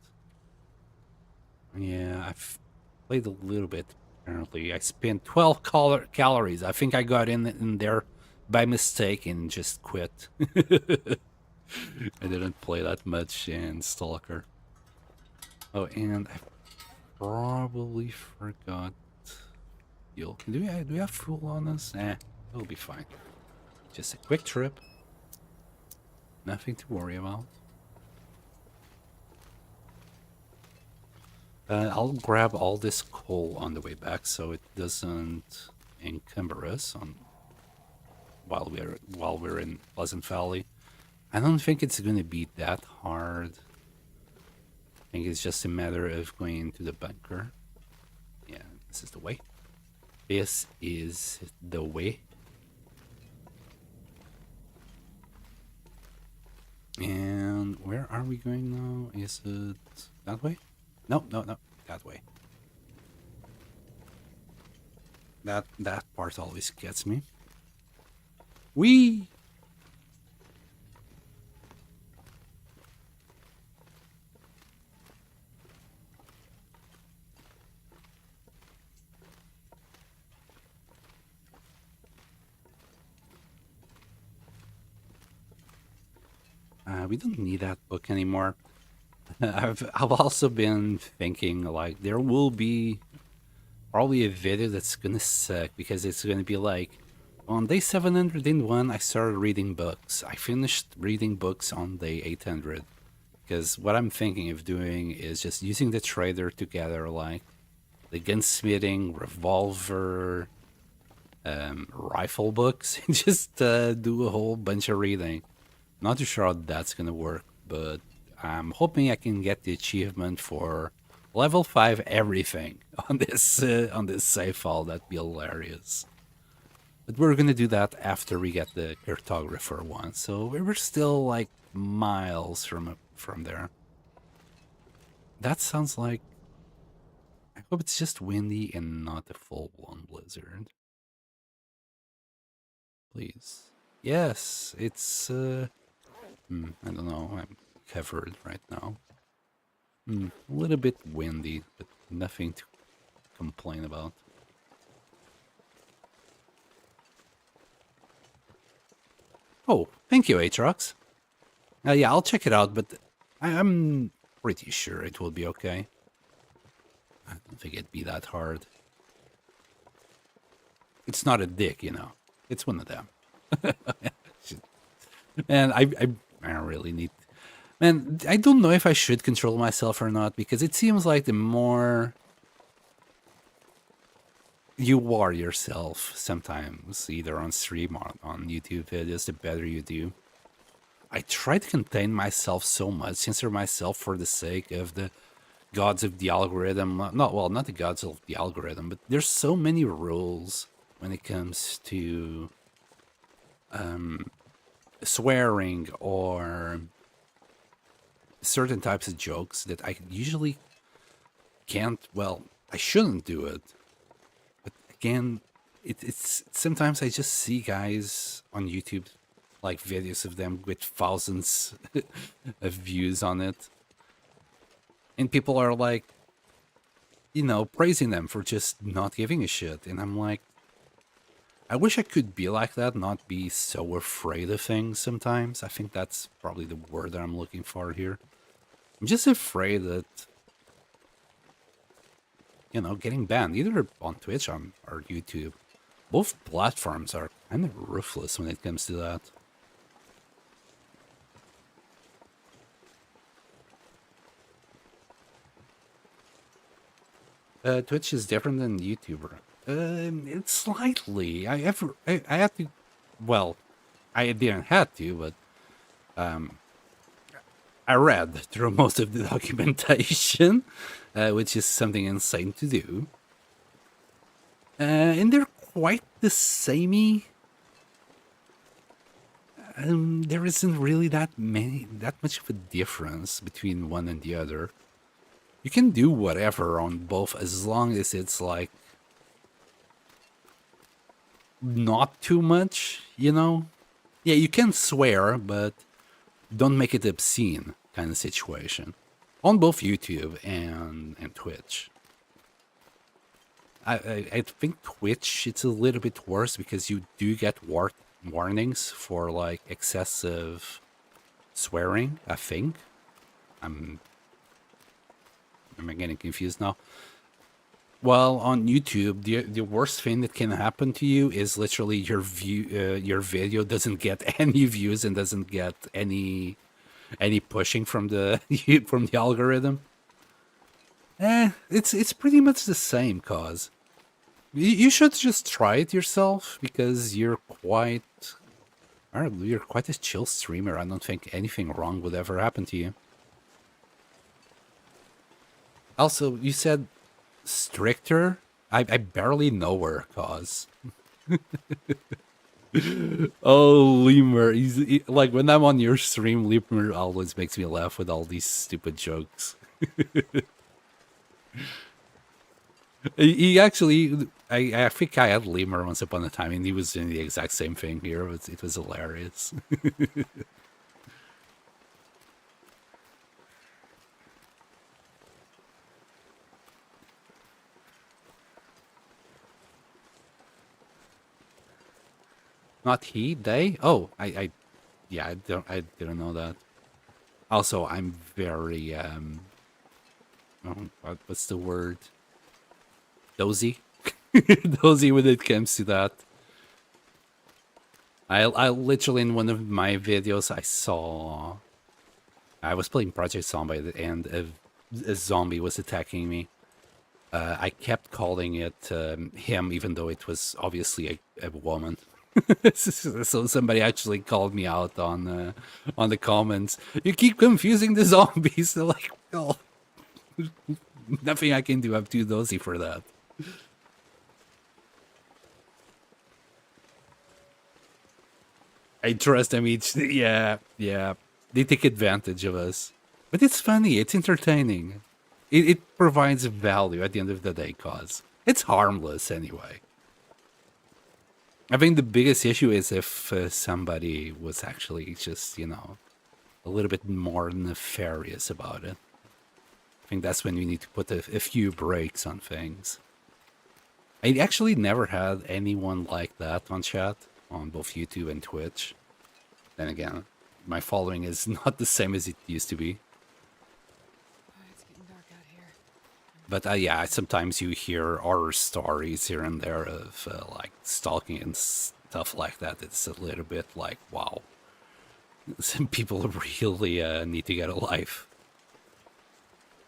Yeah, I've played a little bit, apparently. I spent 12 calories. I think I got in there by mistake and just quit. I didn't play that much in Stalker. Oh, and I probably forgot fuel. Do we have fuel on us? It'll be fine. Just a quick trip. Nothing to worry about. I'll grab all this coal on the way back so it doesn't encumber us on while we're in Pleasant Valley. I don't think it's gonna be that hard. I think it's just a matter of going into the bunker. Yeah, this is the way. This is the way. And where are we going now? Is it that way? No, that way. That part always gets me. Whee! We don't need that book anymore. I've also been thinking like there will be probably a video that's gonna suck because it's gonna be like on day 701 I started reading books. I finished reading books on day 800 because what I'm thinking of doing is just using the trader to gather like the gunsmithing, revolver, rifle books and just do a whole bunch of reading. Not too sure how that's gonna work, but I'm hoping I can get the achievement for level 5 everything on this save file. That'd be hilarious. But we're gonna do that after we get the cartographer one, so we're still like miles from there. That sounds like. I hope it's just windy and not a full-blown blizzard. Please. Yes, it's I don't know. I'm covered right now. A little bit windy, but nothing to complain about. Oh, thank you, Aatrox. Yeah, I'll check it out, but I'm pretty sure it will be okay. I don't think it'd be that hard. It's not a dick, you know. It's one of them. And I don't really need... Man, I don't know if I should control myself or not, because it seems like the more you war yourself sometimes, either on stream or on YouTube videos, the better you do. I try to contain myself so much, censor myself for the sake of the gods of the algorithm. Not the gods of the algorithm, but there's so many rules when it comes to swearing or certain types of jokes that I usually can't, well, I shouldn't do it. But again, it's sometimes I just see guys on YouTube, like videos of them with thousands of views on it. And people are like, you know, praising them for just not giving a shit. And I'm like, I wish I could be like that, not be so afraid of things sometimes. I think that's probably the word that I'm looking for here. I'm just afraid that, you know, getting banned, either on Twitch or YouTube. Both platforms are kind of ruthless when it comes to that. Twitch is different than YouTuber. It's slightly. I had to. Well, I didn't have to, but I read through most of the documentation, which is something insane to do. And they're quite the samey. There isn't really that much of a difference between one and the other. You can do whatever on both as long as it's like not too much, you know? Yeah, you can swear, but don't make it obscene kind of situation. On both YouTube and Twitch. I think Twitch, it's a little bit worse because you do get warnings for like excessive swearing, I think. Am I getting confused now? Well, on YouTube, the worst thing that can happen to you is literally your video doesn't get any views and doesn't get any pushing from the from the algorithm. It's pretty much the same, cause you should just try it yourself because you're quite a chill streamer. I don't think anything wrong would ever happen to you. Also, you said stricter. I barely know her, cause. Oh, Lemur. Like when I'm on your stream, Lemur always makes me laugh with all these stupid jokes. He actually, I think I had Lemur once upon a time, and he was doing the exact same thing here. It was hilarious. Not he, they. Oh, yeah, I didn't know that. Also, I'm very what's the word? Dozy, dozy when it comes to that. I literally in one of my videos I was playing Project Zombie and a zombie was attacking me. I kept calling it him, even though it was obviously a woman. So somebody actually called me out on the comments. You keep confusing the zombies. They're like, well, nothing I can do. I'm too dozy for that. I trust them each. Yeah, yeah. They take advantage of us. But it's funny. It's entertaining. It provides value at the end of the day, cause it's harmless anyway. I think the biggest issue is if somebody was actually just, a little bit more nefarious about it. I think that's when you need to put a few brakes on things. I actually never had anyone like that on chat, on both YouTube and Twitch. Then again, my following is not the same as it used to be. It's getting dark out here. But yeah, sometimes you hear horror stories here and there of like stalking and stuff like that. It's a little bit like, wow, some people really need to get a life.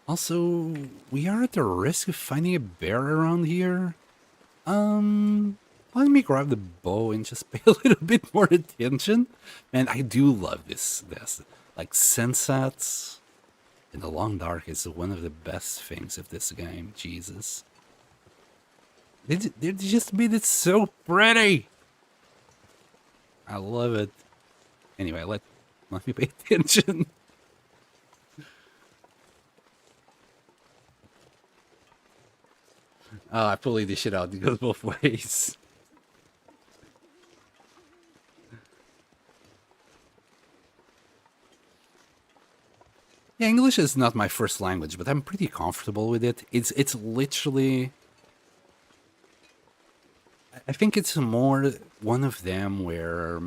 Also, we are at the risk of finding a bear around here. Let me grab the bow and just pay a little bit more attention. Man, I do love this. Like sunsets in the long dark is one of the best things of this game. Jesus, they just made it so pretty. I love it. Anyway, let me pay attention. Oh, I pulled this shit out. It goes both ways. Yeah, English is not my first language, but I'm pretty comfortable with it. It's literally, I think it's more one of them where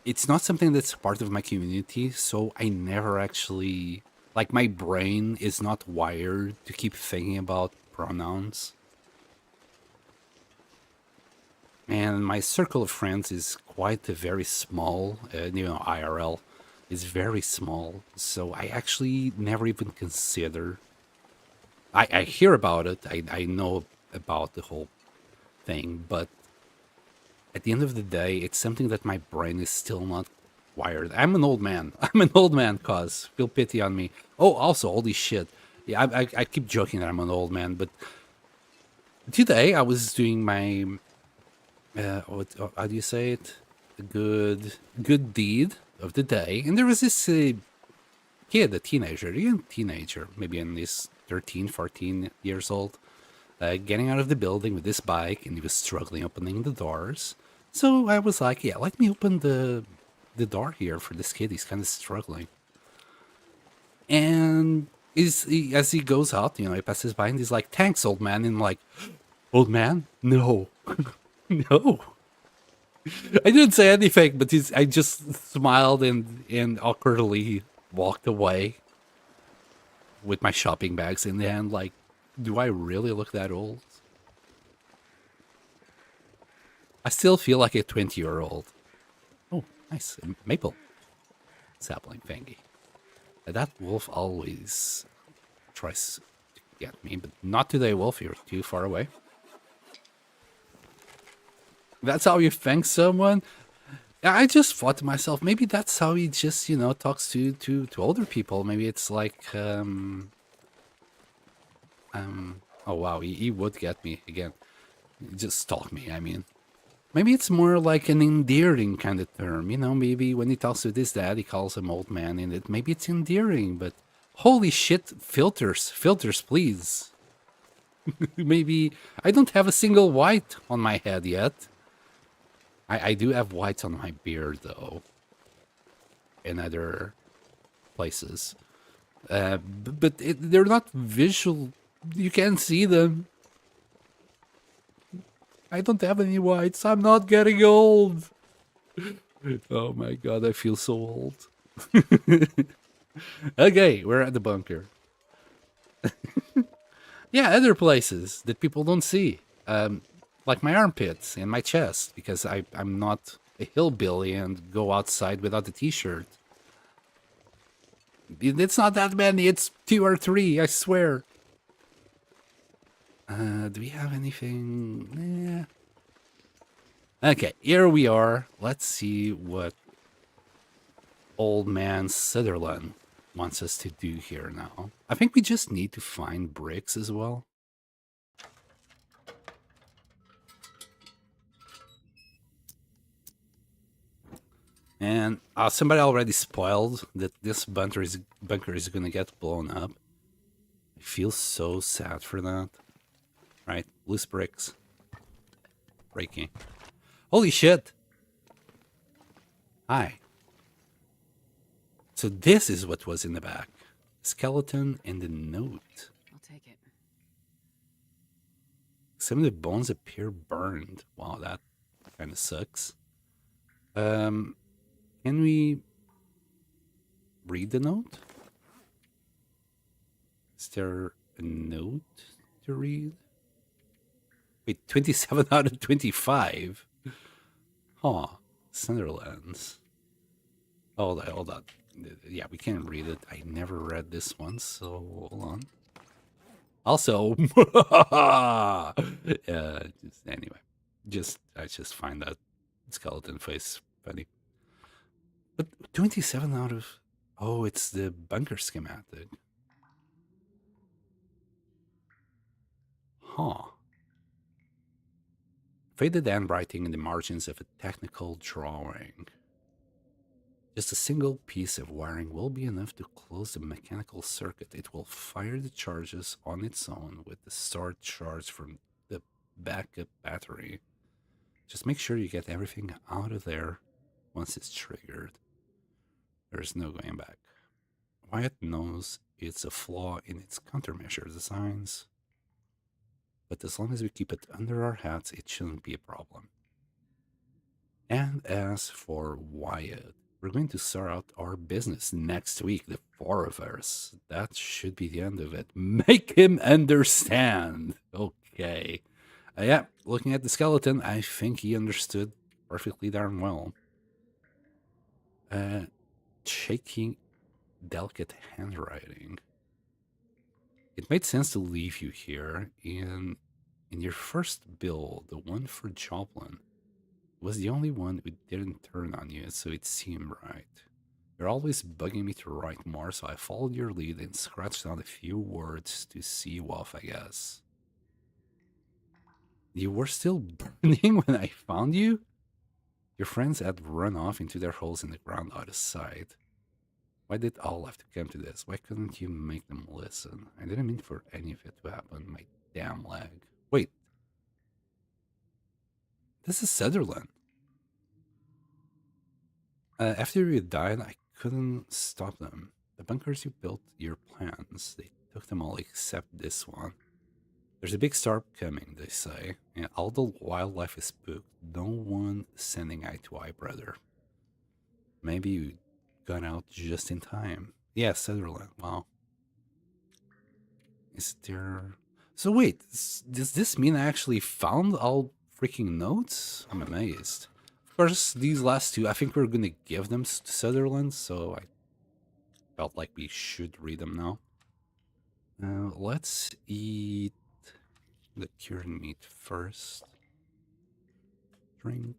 it's not something that's part of my community, so I never actually, like, my brain is not wired to keep thinking about pronouns. And my circle of friends is quite a very small, IRL is very small, so I actually never even consider. I hear about it, I know about the whole thing, but at the end of the day, it's something that my brain is still not wired. I'm an old man. I'm an old man, cause feel pity on me. Oh, also, holy shit. Yeah, I keep joking that I'm an old man, but today I was doing my how do you say it? The good deed of the day, and there was this kid, a teenager, maybe in his 13, 14 years old, getting out of the building with this bike, and he was struggling opening the doors. So I was like, yeah, let me open the door here for this kid. He's kind of struggling. And as he goes out, he passes by and he's like, thanks, old man. And I'm like, old man? No. No. I didn't say anything, but I just smiled and awkwardly walked away with my shopping bags in the hand, like, Do I really look that old? I still feel like a 20-year-old. Oh, nice. Maple sapling thingy. That wolf always tries to get me, but not today, wolf. You're too far away. That's how you thank someone? I just thought to myself, maybe that's how he just, talks to older people. Maybe it's like, oh wow, he would get me again. Just stalk me, I mean. Maybe it's more like an endearing kind of term, maybe when he talks to his dad, he calls him old man, and maybe it's endearing, but holy shit, filters, please. Maybe I don't have a single white on my head yet. I do have whites on my beard, though, in other places. But they're not visual. You can't see them. I don't have any whites. I'm not getting old. Oh my god, I feel so old. Okay, we're at the bunker. Yeah, other places that people don't see. Like my armpits and my chest, because I'm not a hillbilly and go outside without a t-shirt. It's not that many, it's 2 or 3, I swear. Do we have anything? Okay, here we are. Let's see what old man Sutherland wants us to do here now. I think we just need to find bricks as well. And somebody already spoiled that this bunker is going to get blown up. I feel so sad for that. Right, loose bricks. Breaking. Holy shit! Hi. So this is what was in the back. Skeleton and the note. I'll take it. Some of the bones appear burned. Wow, that kind of sucks. Can we read the note? Is there a note to read? Wait, 27 out of 25? Huh. Sunderlands. Hold on. Yeah, we can't read it. I never read this one, so hold on. Also, anyway, I just find that skeleton face funny. But 27 out of... Oh, it's the bunker schematic. Huh. Faded handwriting in the margins of a technical drawing. Just a single piece of wiring will be enough to close the mechanical circuit. It will fire the charges on its own with the start charge from the backup battery. Just make sure you get everything out of there once it's triggered. There's no going back. Wyatt knows it's a flaw in its countermeasure designs, but as long as we keep it under our hats, it shouldn't be a problem. And as for Wyatt, we're going to sort out our business next week, the 4 of us. That should be the end of it. Make him understand. Okay. Yeah, looking at the skeleton, I think he understood perfectly darn well. Shaking delicate handwriting. It made sense to leave you here. In your first bill, the one for Joplin was the only one who didn't turn on you, so it seemed right. You're always bugging me to write more, so I followed your lead and scratched out a few words to see you off, I guess. You were still burning when I found you? Your friends had run off into their holes in the ground out of sight. Why did all have to come to this? Why couldn't you make them listen? I didn't mean for any of it to happen. My damn leg. Wait. This is Sutherland. After you died, I couldn't stop them. The bunkers you built, your plans, they took them all except this one. There's a big storm coming, they say, and all the wildlife is spooked. No one sending eye to eye, brother. Maybe you got out just in time. Yeah, Sutherland. Wow. Is there... So wait, does this mean I actually found all freaking notes? I'm amazed. Of course, these last two, I think we're gonna give them to Sutherland, so I felt like we should read them now. Let's eat the cured meat first. Drink.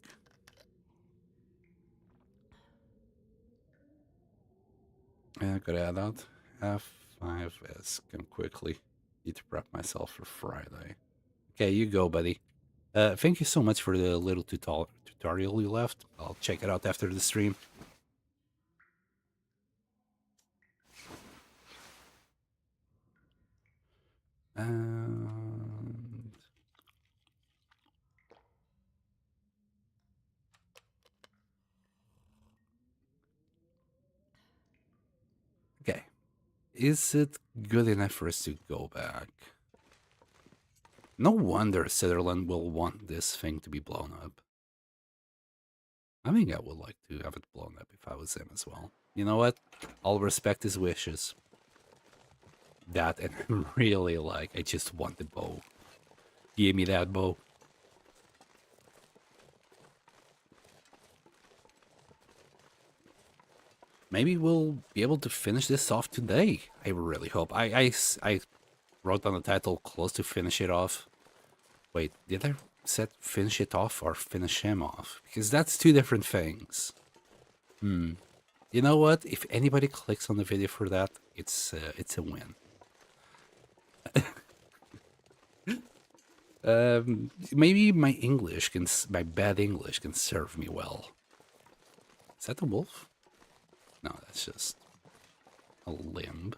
Gotta add out F5S. Come quickly. Need to prep myself for Friday. Okay, you go, buddy. Thank you so much for the little tutorial you left. I'll check it out after the stream. And okay, is it good enough for us to go back? No wonder Sutherland will want this thing to be blown up. I think I would like to have it blown up if I was him as well. You know what? I'll respect his wishes. That, and I'm really like, I just want the bow. Give me that bow. Maybe we'll be able to finish this off today. I really hope. I wrote down the title close to finish it off. Wait, did I set finish it off or finish him off? Because that's two different things. You know what? If anybody clicks on the video for that, it's a win. Maybe my my bad English can serve me well. Is that a wolf? No, that's just a limb.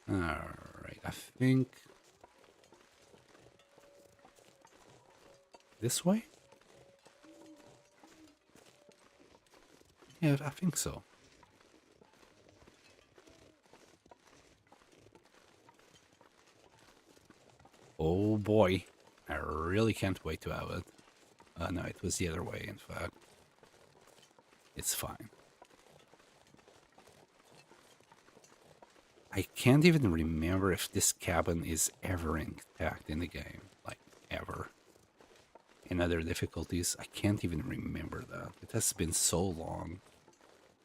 Alright, I think this way? Yeah, I think so. Oh boy, I really can't wait to have it. No, it was the other way, in fact. It's fine. I can't even remember if this cabin is ever intact in the game. Like, ever. In other difficulties, I can't even remember that. It has been so long.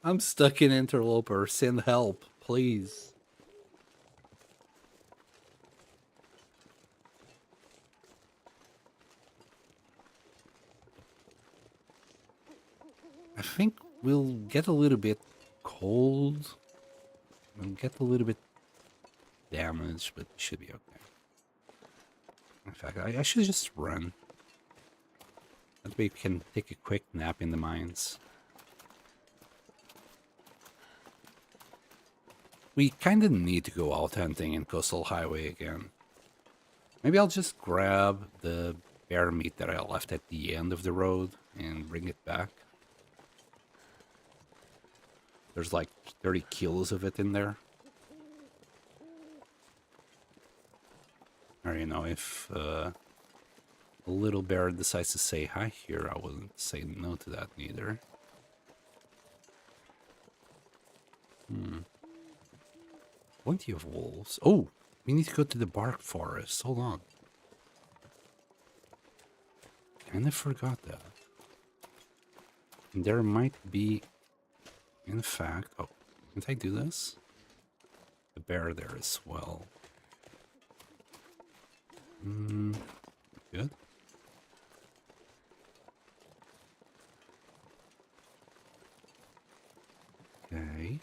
I'm stuck in Interloper. Send help, please. I think we'll get a little bit cold. We'll get a little bit damaged, but it should be okay. In fact, I should just run. That way we can take a quick nap in the mines. We kind of need to go out hunting in Coastal Highway again. Maybe I'll just grab the bear meat that I left at the end of the road and bring it back. There's like 30 kilos of it in there. Or, you know, if a little bear decides to say hi here, I wouldn't say no to that neither. Plenty of wolves. Oh, we need to go to the bark forest. Hold on. Kinda forgot that. And there might be, in fact... Oh, can't I do this? The bear there as well. Good. Okay.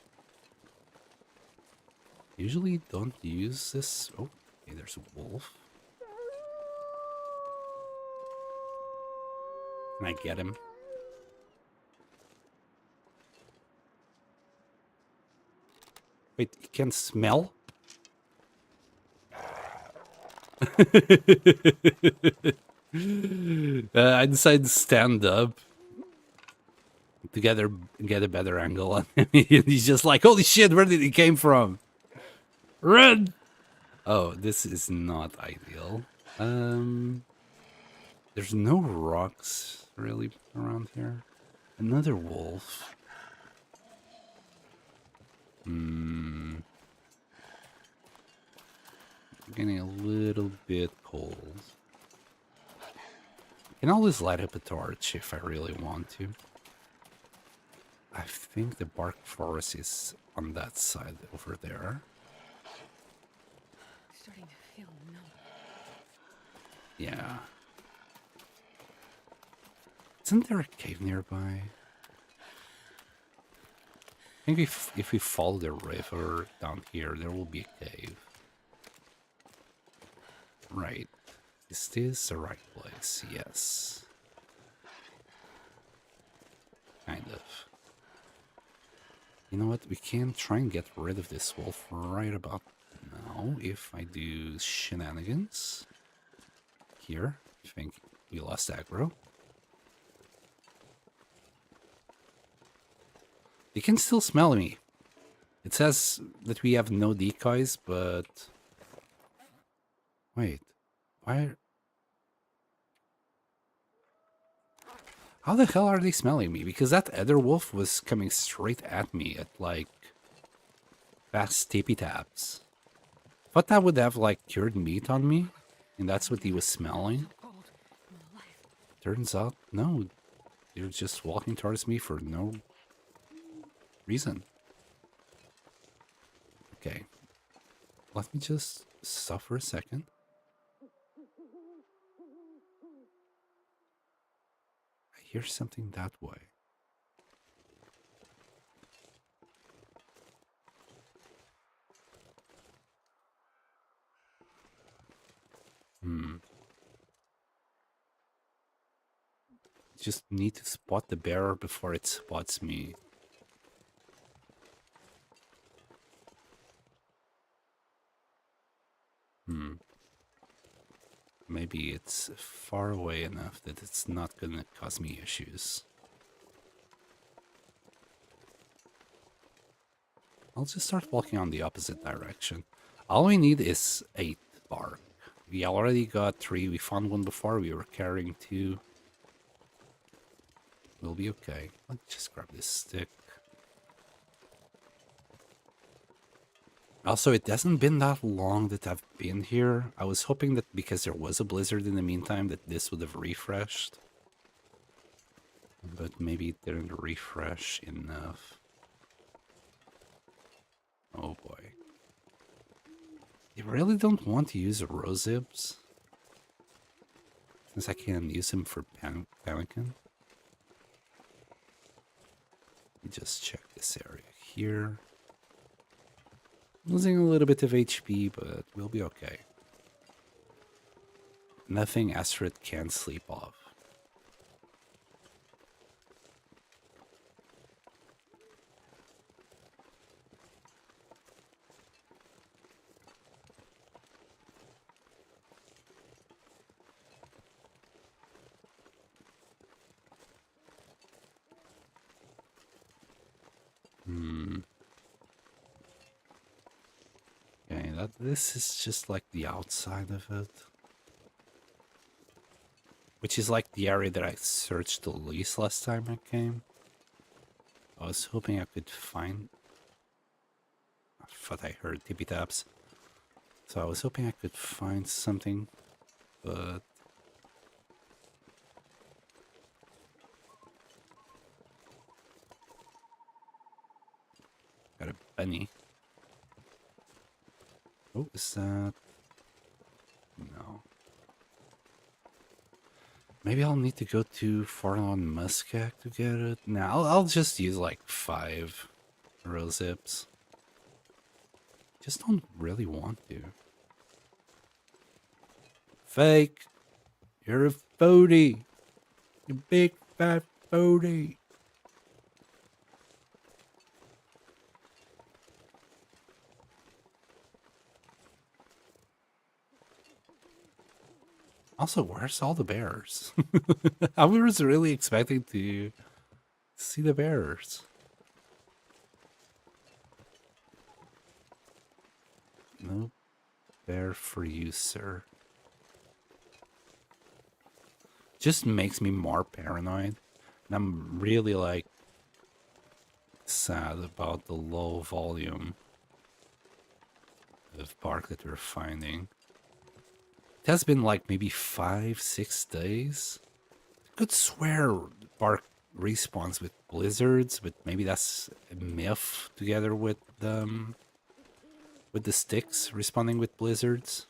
Usually don't use this. Oh, okay, there's a wolf. Can I get him? Wait, he can smell? I decided to stand up to get a better angle on him. He's just like, holy shit, where did he came from? Run! Oh, this is not ideal. There's no rocks really around here. Another wolf. getting a little bit cold. I can always light up a torch if I really want to. I think the bark forest is on that side over there. Starting to feel numb. Yeah. Isn't there a cave nearby? I think if we follow the river down here, there will be a cave. Right. Is this the right place? Yes. Kind of. You know what? We can try and get rid of this wolf right about now if I do shenanigans. Here. I think we lost aggro. They can still smell me. It says that we have no decoys, but... Wait. Why... How the hell are they smelling me? Because that other wolf was coming straight at me at, like, fast tippy taps. Thought that would have, like, cured meat on me, and that's what he was smelling. Turns out, no. They're just walking towards me for no reason. Okay. Let me just stop for a second. I hear something that way. Just need to spot the bear before it spots me. Maybe it's far away enough that it's not gonna cause me issues. I'll just start walking on the opposite direction. All we need is 8 bark. We already got 3. We found one before. We were carrying 2. We'll be okay. Let's just grab this stick. Also, it hasn't been that long that I've been here. I was hoping that because there was a blizzard in the meantime that this would have refreshed. But maybe it didn't refresh enough. Oh boy. I really don't want to use rosehibs, since I can use them for pemmican. Let me just check this area here. Losing a little bit of HP, but we'll be okay. Nothing Astrid can't sleep off. Okay, this is just like the outside of it. Which is like the area that I searched the least last time I came. I was hoping I could find... I thought I heard tippy taps. So I was hoping I could find something, but... Got a bunny. Oh, is that... No. Maybe I'll need to go to Farallon Muskeg to get it. Now I'll just use like 5 rosehips. Just don't really want to. Fake! You're a phony! You big fat phony! Also, where's all the bears? I was really expecting to see the bears. No bear for you, sir. Just makes me more paranoid. And I'm really, like, sad about the low volume of bark that we're finding. has been like maybe 5-6 days. Could swear bark respawns with blizzards, but maybe that's a myth together with the sticks responding with blizzards.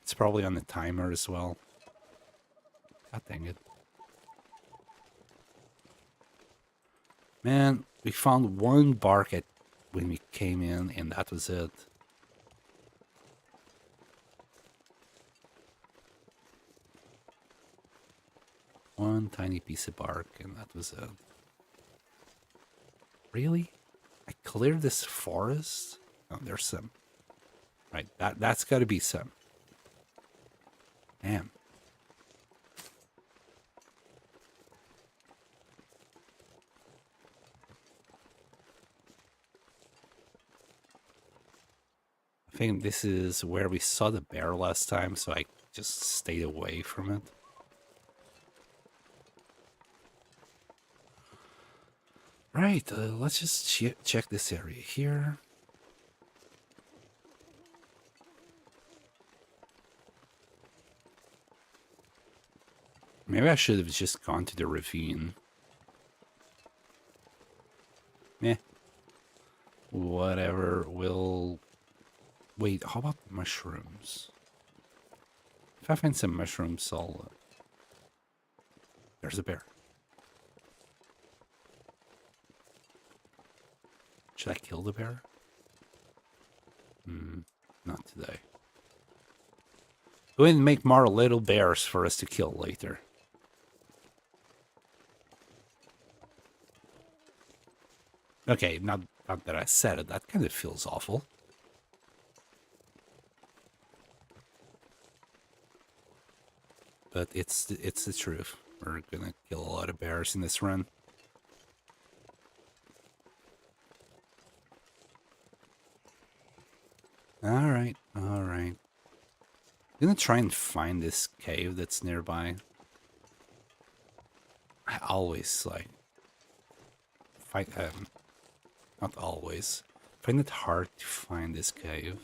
It's probably on the timer as well. God dang it. Man, we found one bark when we came in, and that was it. One tiny piece of bark, and that was it. Really? I cleared this forest? Oh, there's some. Right, that's gotta be some. Damn. I think this is where we saw the bear last time, so I just stayed away from it. Right, let's just check this area here. Maybe I should have just gone to the ravine. Eh. Whatever, we'll... Wait, how about mushrooms? If I find some mushrooms, I'll... There's a bear. Should I kill the bear? Not today. Go ahead and make more little bears for us to kill later. Okay, not that I said it, that kind of feels awful. But it's the truth. We're gonna kill a lot of bears in this run. Alright, alright. I'm gonna try and find this cave that's nearby. I always, like... not always. Find it hard to find this cave.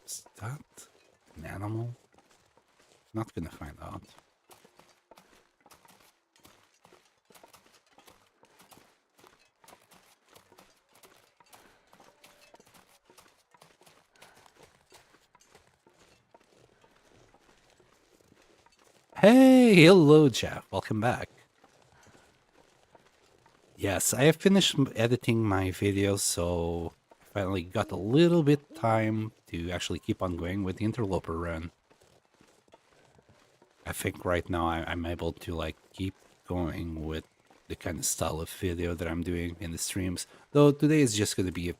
Is that an animal? Not gonna find out. Hey, hello, Jeff. Welcome back. Yes, I have finished editing my videos, so I finally got a little bit time to actually keep on going with the interloper run. I think right now I'm able to like keep going with the kind of style of video that I'm doing in the streams. Though today is just going to be a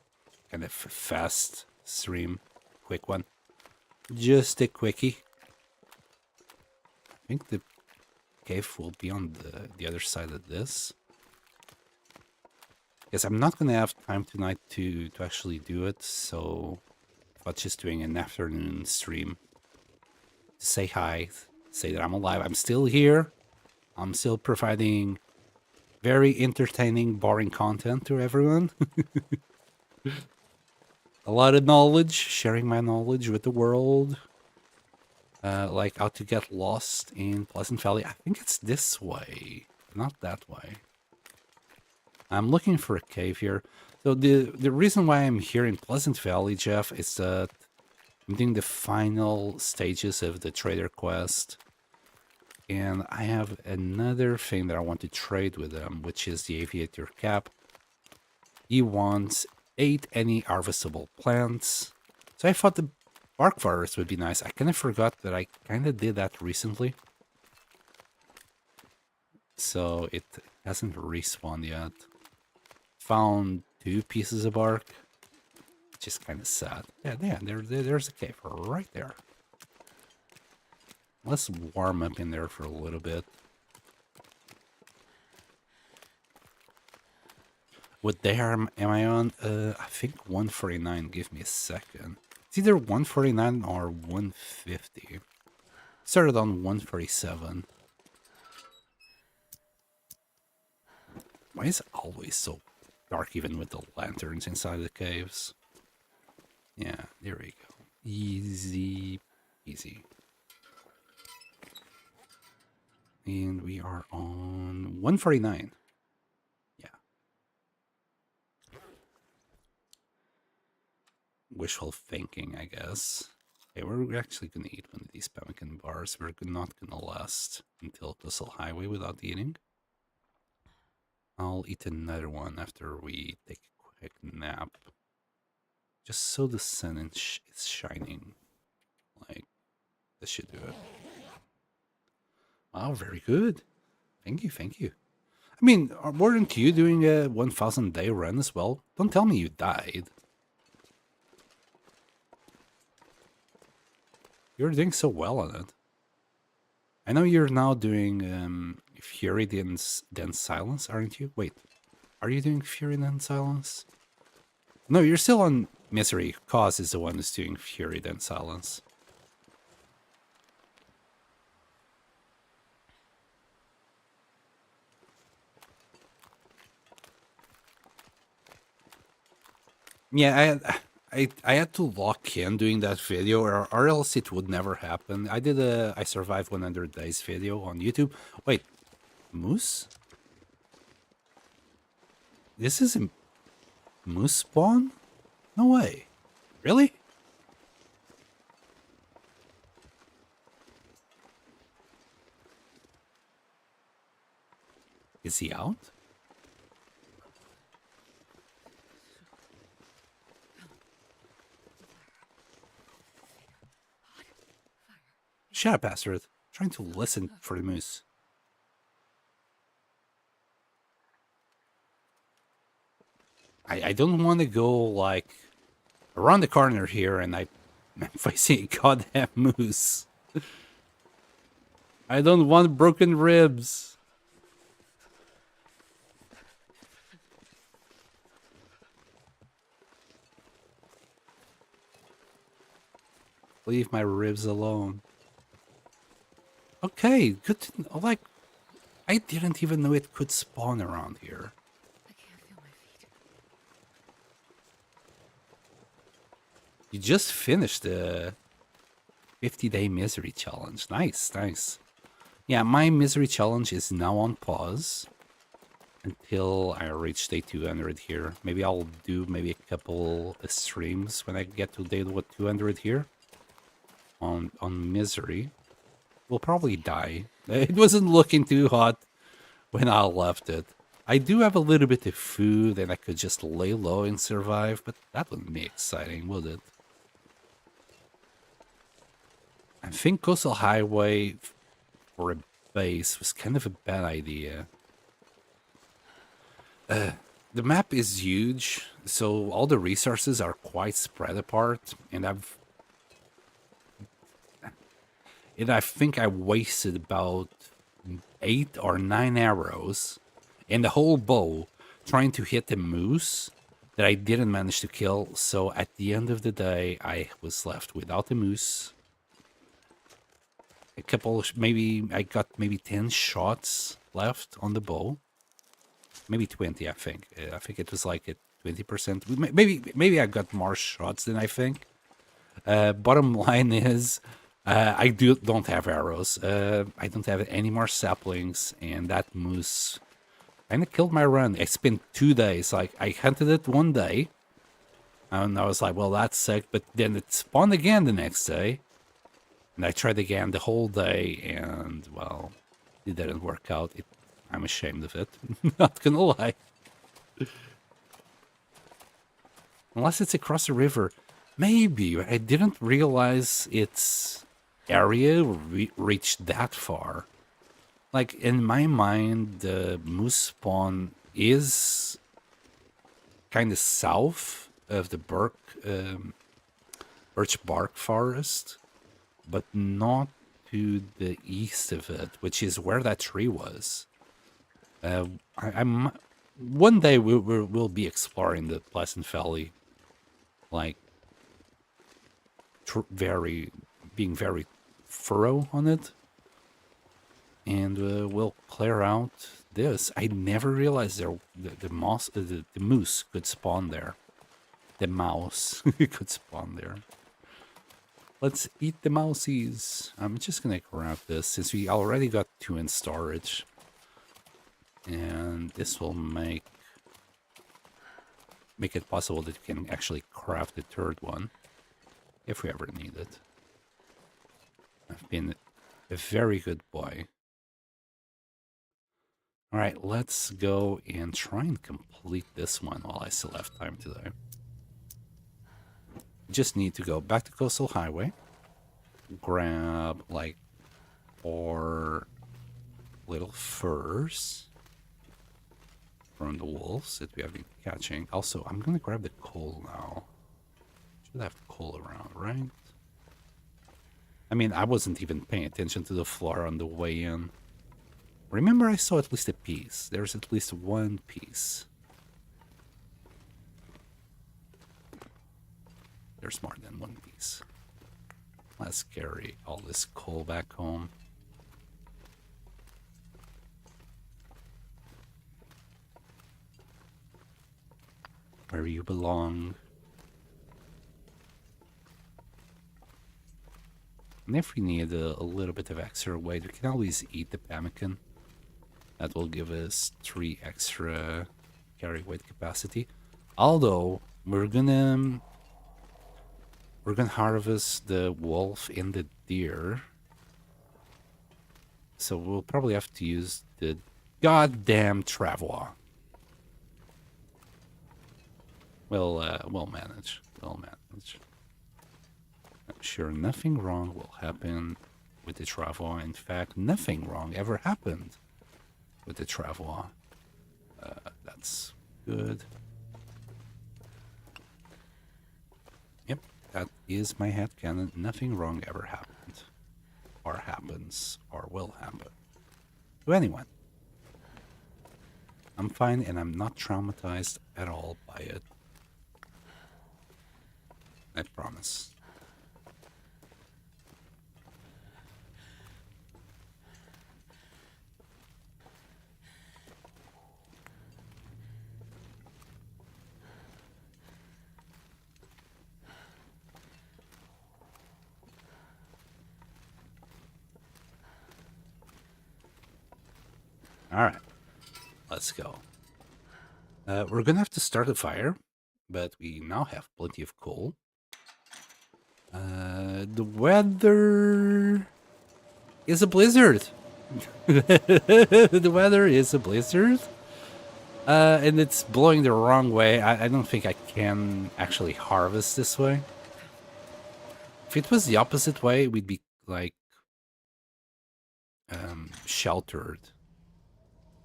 kind of fast stream, quick one. Just a quickie. I think the cave will be on the other side of this. Yes, I'm not going to have time tonight to actually do it, so I was just doing an afternoon stream to say hi, say that I'm alive. I'm still here. I'm still providing very entertaining, boring content to everyone. A lot of knowledge, sharing my knowledge with the world. Like how to get lost in Pleasant Valley. I think it's this way, not that way. I'm looking for a cave here. So the reason why I'm here in Pleasant Valley, Jeff, is that I'm doing the final stages of the trader quest. And I have another thing that I want to trade with them, which is the aviator cap. He wants 8 any harvestable plants. So I thought the bark virus would be nice. I kind of forgot that I kind of did that recently. So it hasn't respawned yet. Found 2 pieces of bark. Which is kind of sad. Yeah, there's a cave right there. Let's warm up in there for a little bit. What day am I on? I think 149. Give me a second. It's either 149 or 150. Started on 137. Why is it always so dark even with the lanterns inside the caves? Yeah, there we go. Easy, easy. And we are on 149. Yeah. Wishful thinking, I guess. Okay, we're actually going to eat one of these pemmican bars. We're not going to last until Coastal Highway without eating. I'll eat another one after we take a quick nap. Just so the sun is shining. Like, this should do it. Wow, very good. Thank you, thank you. I mean, weren't you doing a 1,000 day run as well? Don't tell me you died. You're doing so well on it. I know you're now doing Fury then Silence, aren't you? Wait, are you doing Fury then Silence? No, you're still on Misery. Cause is the one who's doing Fury then Silence. Yeah, I had to lock in doing that video, or else it would never happen. I did a I survived 100 days video on YouTube. Wait, moose? This is a moose spawn? No way. Really? Is he out? Shut up, bastard. Trying to listen for the moose. I don't want to go, like, around the corner here and I'm facing a goddamn moose. I don't want broken ribs. Leave my ribs alone. Okay, good to know. Like, I didn't even know it could spawn around here. I can't feel my feet. You just finished the 50-day misery challenge. Nice, nice. Yeah, my misery challenge is now on pause until I reach day 200 here. Maybe I'll do maybe a couple streams when I get to day 200 here on misery. We'll probably die. It wasn't looking too hot when I left it. I do have a little bit of food and I could just lay low and survive, but that wouldn't be exciting, would it? I think Coastal Highway for a base was kind of a bad idea. The map is huge, so all the resources are quite spread apart, and I think I wasted about 8 or 9 arrows and the whole bow trying to hit the moose that I didn't manage to kill. So at the end of the day, I was left without the moose. A couple, maybe I got maybe 10 shots left on the bow. Maybe 20, I think. I think it was like at 20%. Maybe I got more shots than I think. Bottom line is, I don't have arrows. I don't have any more saplings, and that moose kind of killed my run. I spent 2 days. Like, I hunted it one day, and I was like, well, that's sick. But then it spawned again the next day, and I tried again the whole day, and, well, it didn't work out. I'm ashamed of it. Not gonna lie. Unless it's across the river. Maybe. I didn't realize its area reached that far. Like, in my mind, the moose spawn is kind of south of the birch bark forest, but not to the east of it, which is where that tree was. one day we'll be exploring the Pleasant Valley, like being very thorough on it, and we'll clear out this. I never realized the moose could spawn there. The mouse could spawn there. Let's eat the mousies. I'm just gonna grab this since we already got 2 in storage. And this will make it possible that you can actually craft the 3rd one. If we ever need it. I've been a very good boy. Alright, let's go and try and complete this one while I still have time today. Just need to go back to Coastal Highway, grab like 4 little furs from the wolves that we have been catching. Also, I'm gonna grab the coal now. Should have coal around, right? I mean, I wasn't even paying attention to the floor on the way in. Remember, I saw at least a piece. There's at least 1 piece. There's more than 1 piece. Let's carry all this coal back home. Where you belong. And if we need a little bit of extra weight, we can always eat the pemmican. That will give us 3 extra carry weight capacity. Although, we're gonna harvest the wolf and the deer. So we'll probably have to use the goddamn travois. We'll manage. We'll manage. I'm sure nothing wrong will happen with the travois. In fact, nothing wrong ever happened with the travois. That's good. Yep, that is my headcanon. Nothing wrong ever happened. Or happens. Or will happen. To anyone. I'm fine and I'm not traumatized at all by it. I promise. All right, let's go. We're gonna have to start a fire, but we now have plenty of coal. The weather is a blizzard. The weather is a blizzard. And it's blowing the wrong way. I don't think I can actually harvest this way. If it was the opposite way, we'd be like sheltered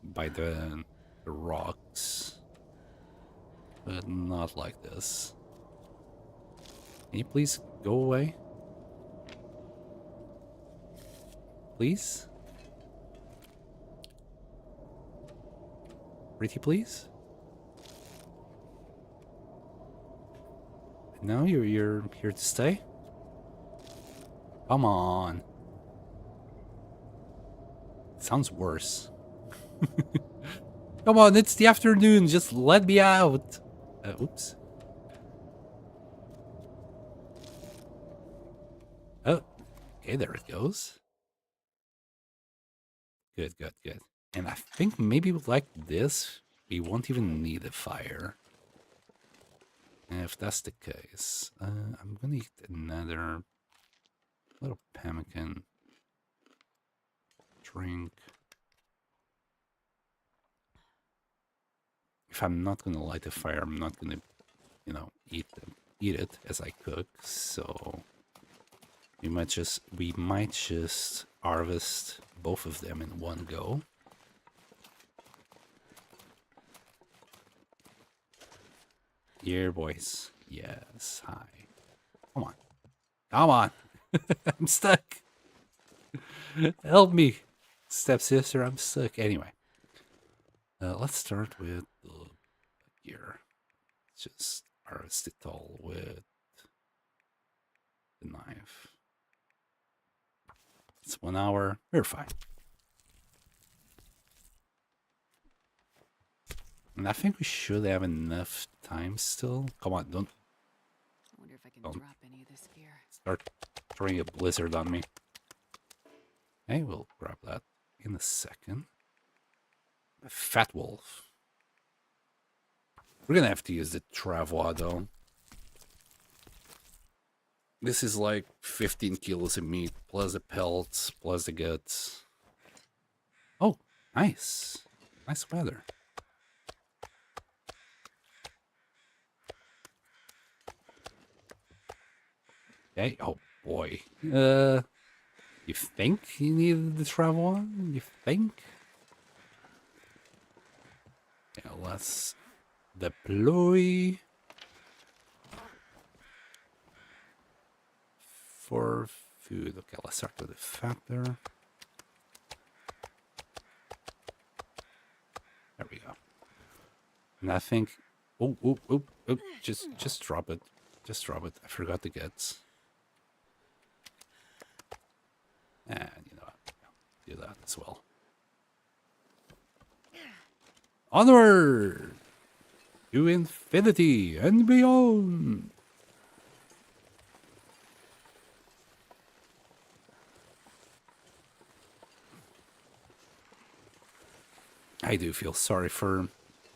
by the rocks. But not like this. Can you please go away? Please? Pretty please? No, you're here to stay? Come on. Sounds worse. Come on, it's the afternoon. Just let me out. Oops. Oh, okay, there it goes. Good, good, good. And I think maybe like this, we won't even need a fire. And if that's the case, I'm gonna eat another little pemmican drink. If I'm not gonna light a fire, I'm not gonna, eat it as I cook. So we might just harvest both of them in one go. Here, boys. Yes. Hi. Come on. Come on. I'm stuck. Help me, stepsister. I'm stuck. Anyway, let's start with the here. Just harvest it all with the knife. It's 1 hour. We're fine. And I think we should have enough time still. Come on, don't I wonder if I can Don't. drop any of this gear. start throwing a blizzard on me. Hey, we'll grab that in a second. A fat wolf. We're gonna have to use the travois though. This is like 15 kilos of meat, plus the pelts, plus the guts. Oh, nice. Nice weather. Okay, oh boy. You think you needed the travois? You think? Yeah, let's deploy for food. Okay, let's start with the fat there. There we go. And I think, oh, just drop it. Just drop it. I forgot the guts. And you know what? Do that as well. Onward to infinity and beyond. I do feel sorry for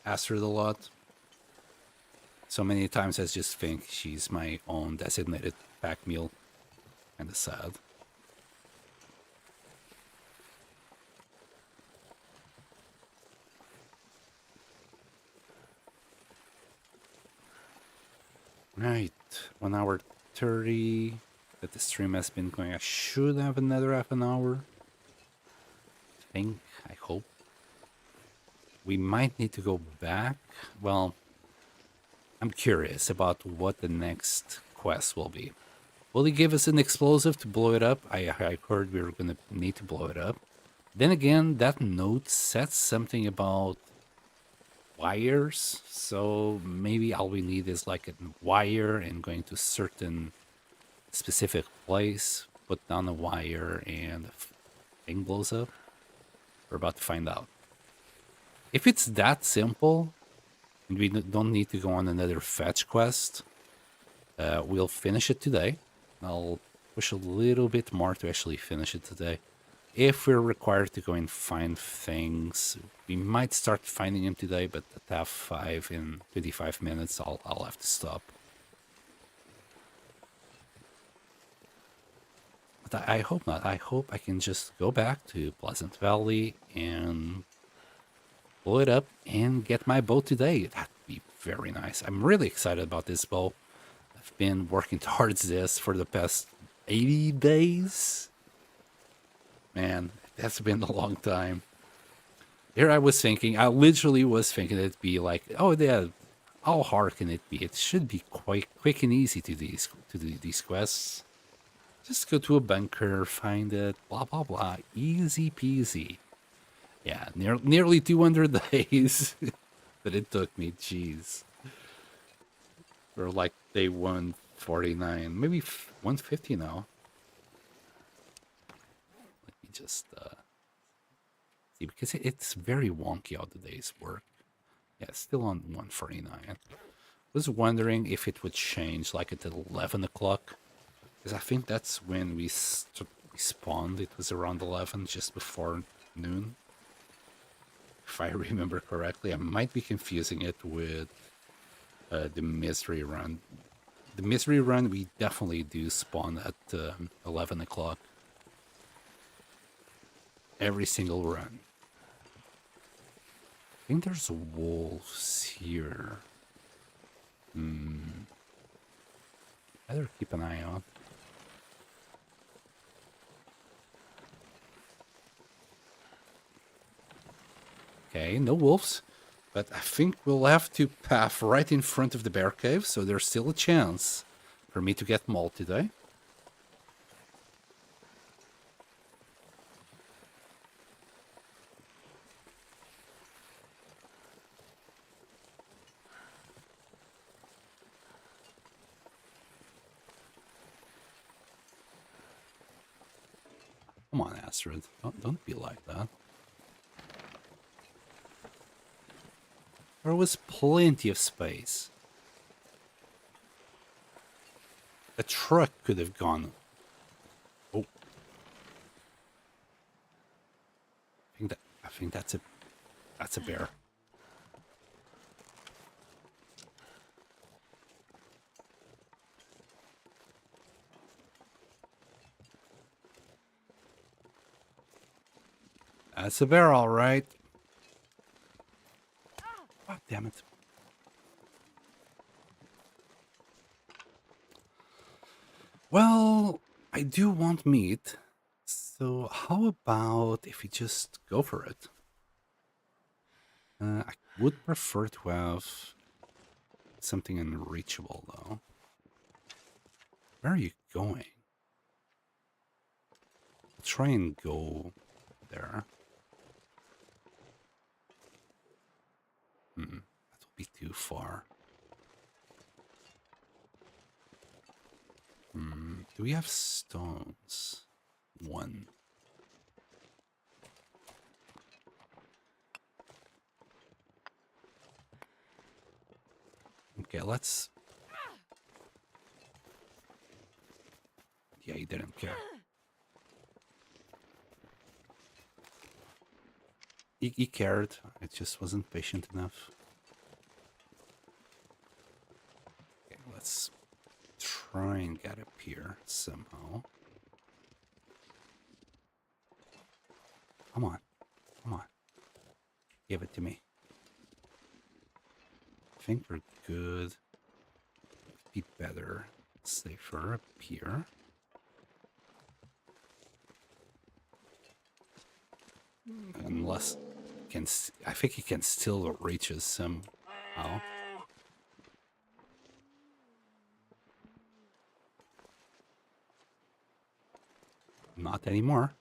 Astrid a lot. So many times I just think she's my own designated pack mule. Kinda sad. Right, 1 hour 30 that the stream has been going. I should have another half an hour. I hope. We might need to go back. Well, I'm curious about what the next quest will be. Will he give us an explosive to blow it up? I heard we were going to need to blow it up. Then again, that note says something about wires, so maybe all we need is like a wire and going to certain specific place, put down a wire, and the thing blows up. We're about to find out. If it's that simple, and we don't need to go on another fetch quest, we'll finish it today. I'll push a little bit more to actually finish it today. If we're required to go and find things, we might start finding them today, but at half 5 in 25 minutes, I'll have to stop. But I hope not. I hope I can just go back to Pleasant Valley and blow it up and get my bow today. That'd be very nice. I'm really excited about this bow. I've been working towards this for the past 80 days. Man, that's been a long time. Here I was thinking, I literally was thinking it'd be like, oh yeah, how hard can it be? It should be quite quick and easy to do these quests. Just go to a bunker, find it, blah blah blah, easy peasy. Yeah, nearly 200 days that it took me. Jeez, we're like day 149, maybe 150 now. Let me just see, because it's very wonky how the days work. Yeah, it's still on 149. Was wondering if it would change like at 11 o'clock, because I think that's when we spawned. It was around 11, just before noon, if I remember correctly. I might be confusing it with the mystery run. The mystery run, we definitely do spawn at 11 o'clock. Every single run. I think there's wolves here. Better keep an eye on. Okay, no wolves. But I think we'll have to path right in front of the bear cave, so there's still a chance for me to get mauled today. Come on, Astrid. Don't be like that. There was plenty of space. A truck could have gone. Oh. I think that's a bear. That's a bear, all right. Oh, damn it. Well, I do want meat. So how about if we just go for it? I would prefer to have something unreachable, though. Where are you going? I'll try and go there. That will be too far. Do we have stones? One. Okay, let's... Yeah, he didn't care. He cared. It just wasn't patient enough. Okay, let's try and get up here somehow. Come on. Come on. Give it to me. I think we're good. Be better. Safer up here. Unless... I think he can still reach us somehow. Not anymore.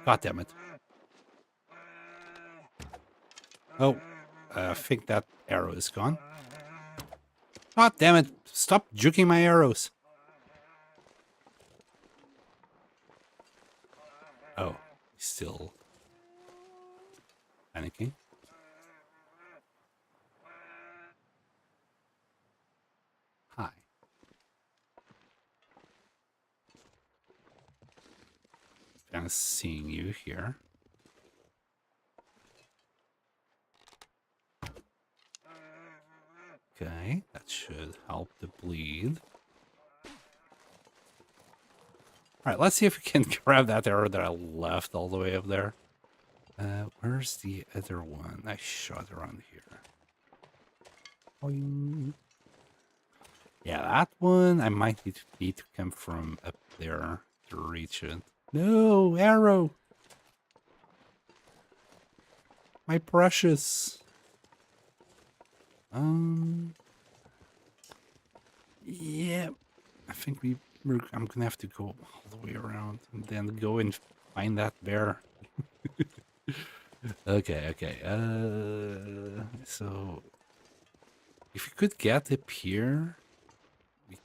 God damn it. Oh, I think that arrow is gone. God damn it. Stop juking my arrows. Oh, he's still panicking. Hi. Kind of seeing you here. Okay, that should help the bleed. Alright, let's see if we can grab that arrow that I left all the way up there. Where's the other one? I shot around here. Boing. Yeah, that one I might need to come from up there to reach it. No, arrow! My precious. Yeah, I think I'm gonna have to go all the way around and then go and find that bear. Okay. So if you could get up here, we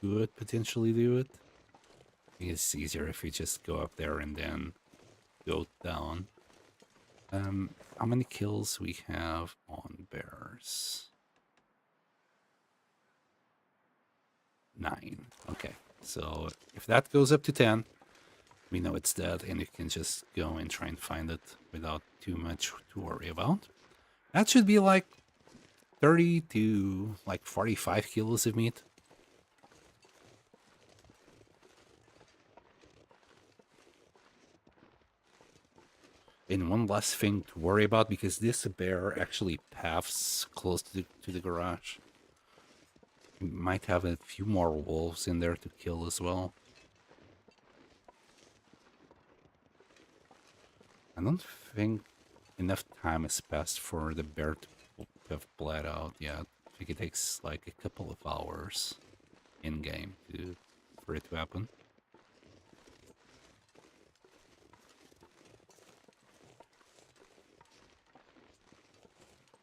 could potentially do it. I think it's easier if we just go up there and then go down. How many kills we have on bears? 9. Okay, so if that goes up to 10, we know it's dead, and you can just go and try and find it without too much to worry about. That should be like 30 to like 45 kilos of meat. And one less thing to worry about, because this bear actually paths close to the garage. We might have a few more wolves in there to kill as well. I don't think enough time has passed for the bear to have bled out yet. I think it takes like a couple of hours in-game for it to happen.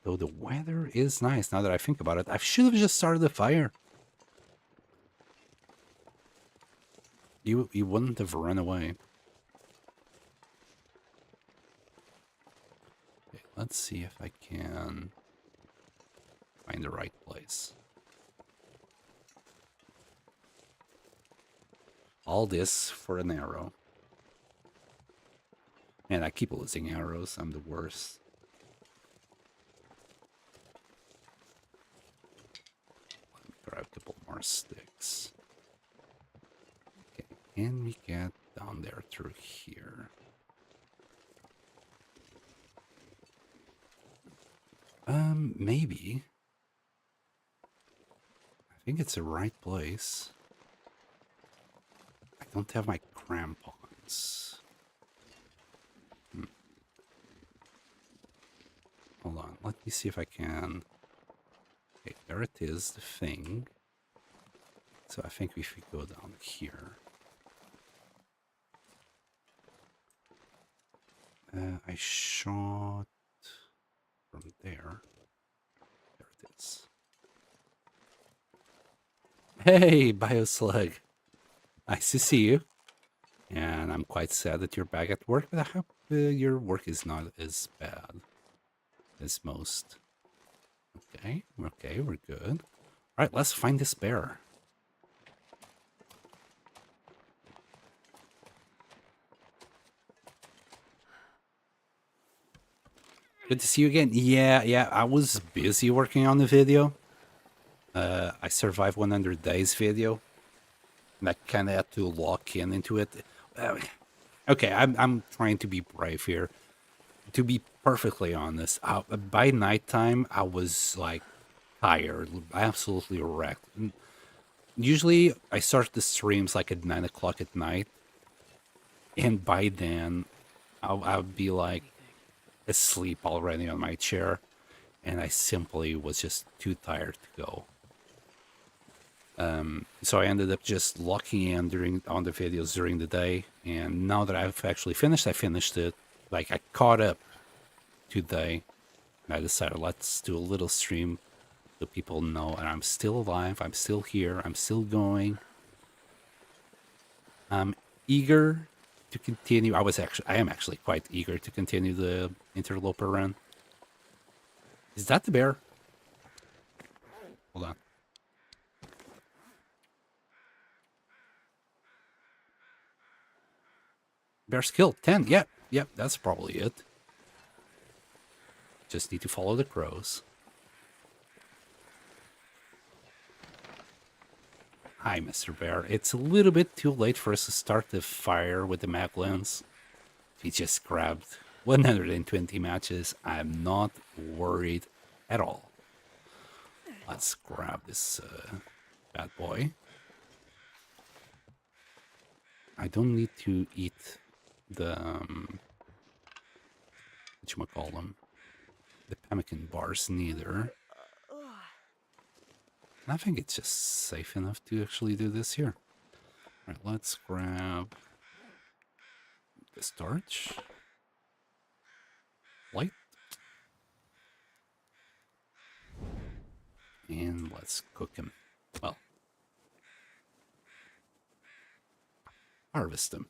Though the weather is nice now that I think about it. I should have just started the fire. You wouldn't have run away. Okay, let's see if I can find the right place. All this for an arrow. Man, I keep losing arrows. I'm the worst. Let me grab a couple more sticks. Okay, can we get down there through here? Maybe. I think it's the right place. I don't have my crampons. Hold on, let me see if I can. Okay, there it is, the thing. So I think if we go down here. I shot from there. There it is. Hey, Bioslug. Nice to see you. And I'm quite sad that you're back at work, but I hope your work is not as bad as most. Okay, we're good. All right, let's find this bear. Good to see you again. Yeah, I was busy working on the video. I survived 100 days video. And I kind of had to lock into it. Okay, I'm trying to be brave here. To be perfectly honest, by nighttime, I was like tired, absolutely wrecked. And usually, I start the streams like at 9 o'clock at night. And by then, I'll be like asleep already on my chair. And I simply was just too tired to go. So I ended up just locking in on the videos during the day, and now that I've actually finished, I finished it. Like I caught up today, and I decided let's do a little stream so people know, and I'm still alive. I'm still here. I'm still going. I'm eager to continue. I am actually quite eager to continue the interloper run. Is that the bear? Hold on. Bear's killed. 10. Yep, that's probably it. Just need to follow the crows. Hi, Mr. Bear. It's a little bit too late for us to start the fire with the mag lens. We just grabbed 120 matches. I'm not worried at all. Let's grab this bad boy. I don't need to eat the whatchamacallem, the pemmican bars neither. And I think it's just safe enough to actually do this here. All right, let's grab the starch, light, and let's cook him. Well, harvest him.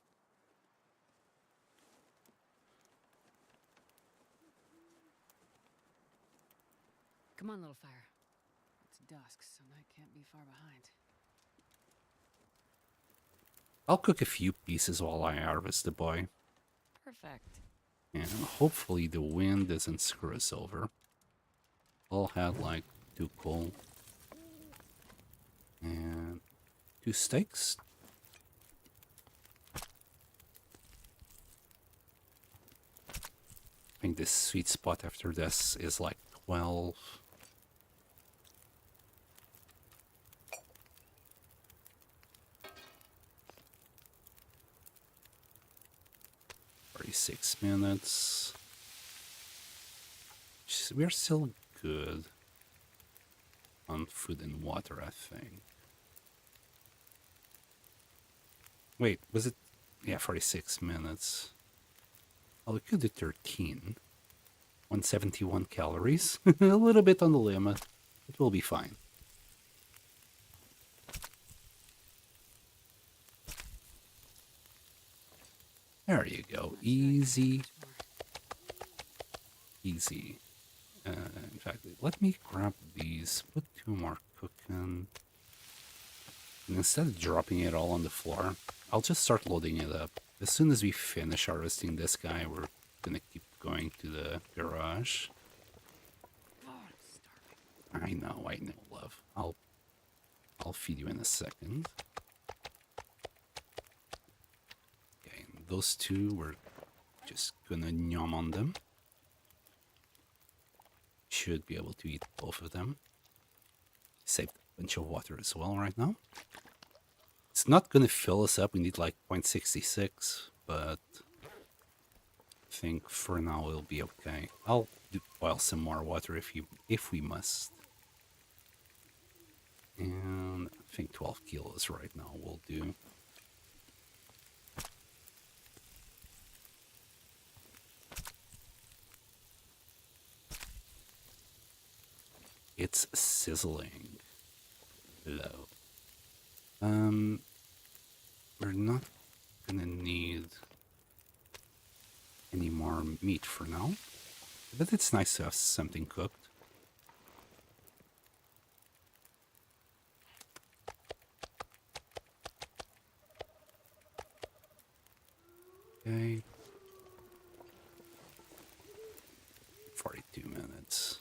Come on, little fire. It's dusk, so night can't be far behind. I'll cook a few pieces while I harvest the boy. Perfect. And hopefully the wind doesn't screw us over. I'll have like 2 coal and 2 steaks. I think this sweet spot after this is like 12. $36 minutes. We're still good on food and water, I think. Wait, was it? Yeah, 46 minutes. Well, we could do 13. 171 calories. A little bit on the limit. It will be fine. There you go. That's right. Easy, Much more. easy. In fact, let me grab these. Put 2 more cooking. And instead of dropping it all on the floor, I'll just start loading it up. As soon as we finish harvesting this guy, we're gonna keep going to the garage. Oh, I'm starving. I know, love. I'll feed you in a second. Okay, and those 2, we're just gonna yum on them. Should be able to eat both of them. Saved a bunch of water as well right now. It's not gonna fill us up. We need like 0.66, but I think for now we'll be okay. I'll boil some more water if we must. And I think 12 kilos right now will do. It's sizzling. Hello. We're not gonna need any more meat for now, but it's nice to have something cooked. Okay. 42 minutes.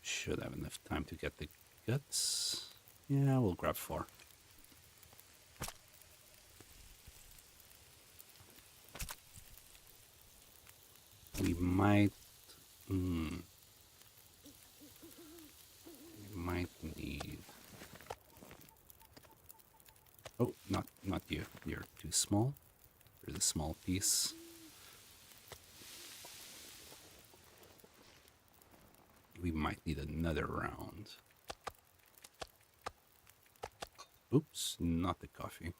Should have enough time to get the guts. Yeah, we'll grab 4. We might... we might need... Oh, not you. You're too small. There's a small piece. We might need another round. Oops, not the coffee.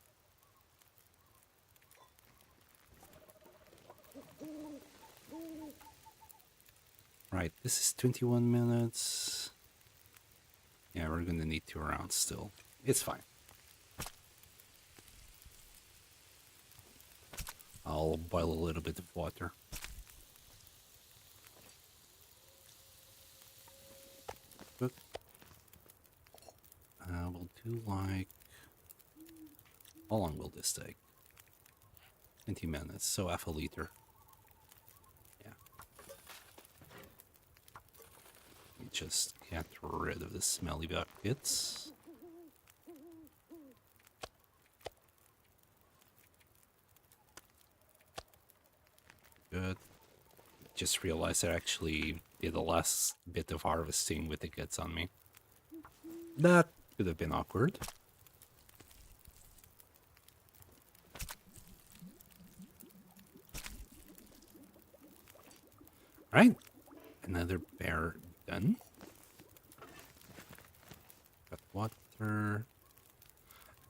Right, this is 21 minutes. Yeah, we're gonna need 2 rounds still. It's fine. I'll boil a little bit of water. Good. We'll do like... How long will this take? 20 minutes, so half a liter. Yeah. Just get rid of the smelly buckets. Good. Just realized I actually did the last bit of harvesting with the guts on me. That could have been awkward. Right. Another bear done. Got water.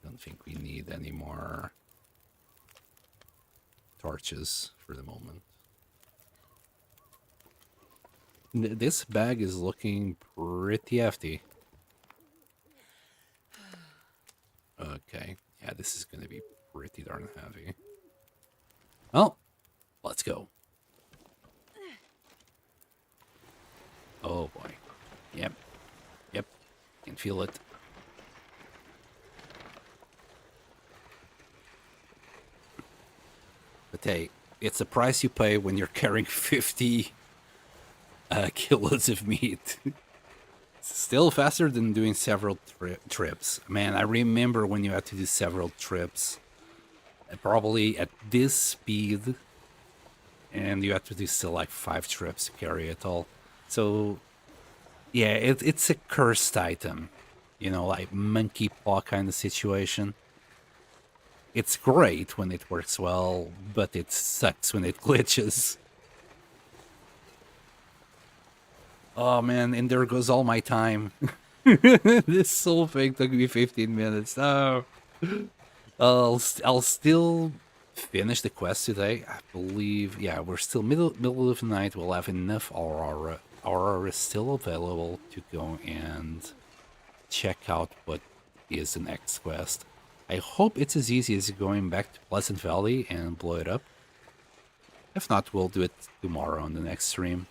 Don't think we need any more torches for the moment. This bag is looking pretty hefty. Okay. Yeah, this is going to be pretty darn heavy. Well, let's go. Oh boy. Yep. Yep. Can feel it. But hey, it's the price you pay when you're carrying 50 kilos of meat. Still faster than doing several trips. Man, I remember when you had to do several trips. Probably at this speed. And you have to do still like 5 trips to carry it all. So, yeah, it's a cursed item. You know, like monkey paw kind of situation. It's great when it works well, but it sucks when it glitches. Oh man, and there goes all my time. This whole thing took me 15 minutes. No. I'll still finish the quest today. I believe, yeah, we're still middle of the night. We'll have enough Aurora. Aurora is still available to go and check out what is the next quest. I hope it's as easy as going back to Pleasant Valley and blow it up. If not, we'll do it tomorrow on the next stream.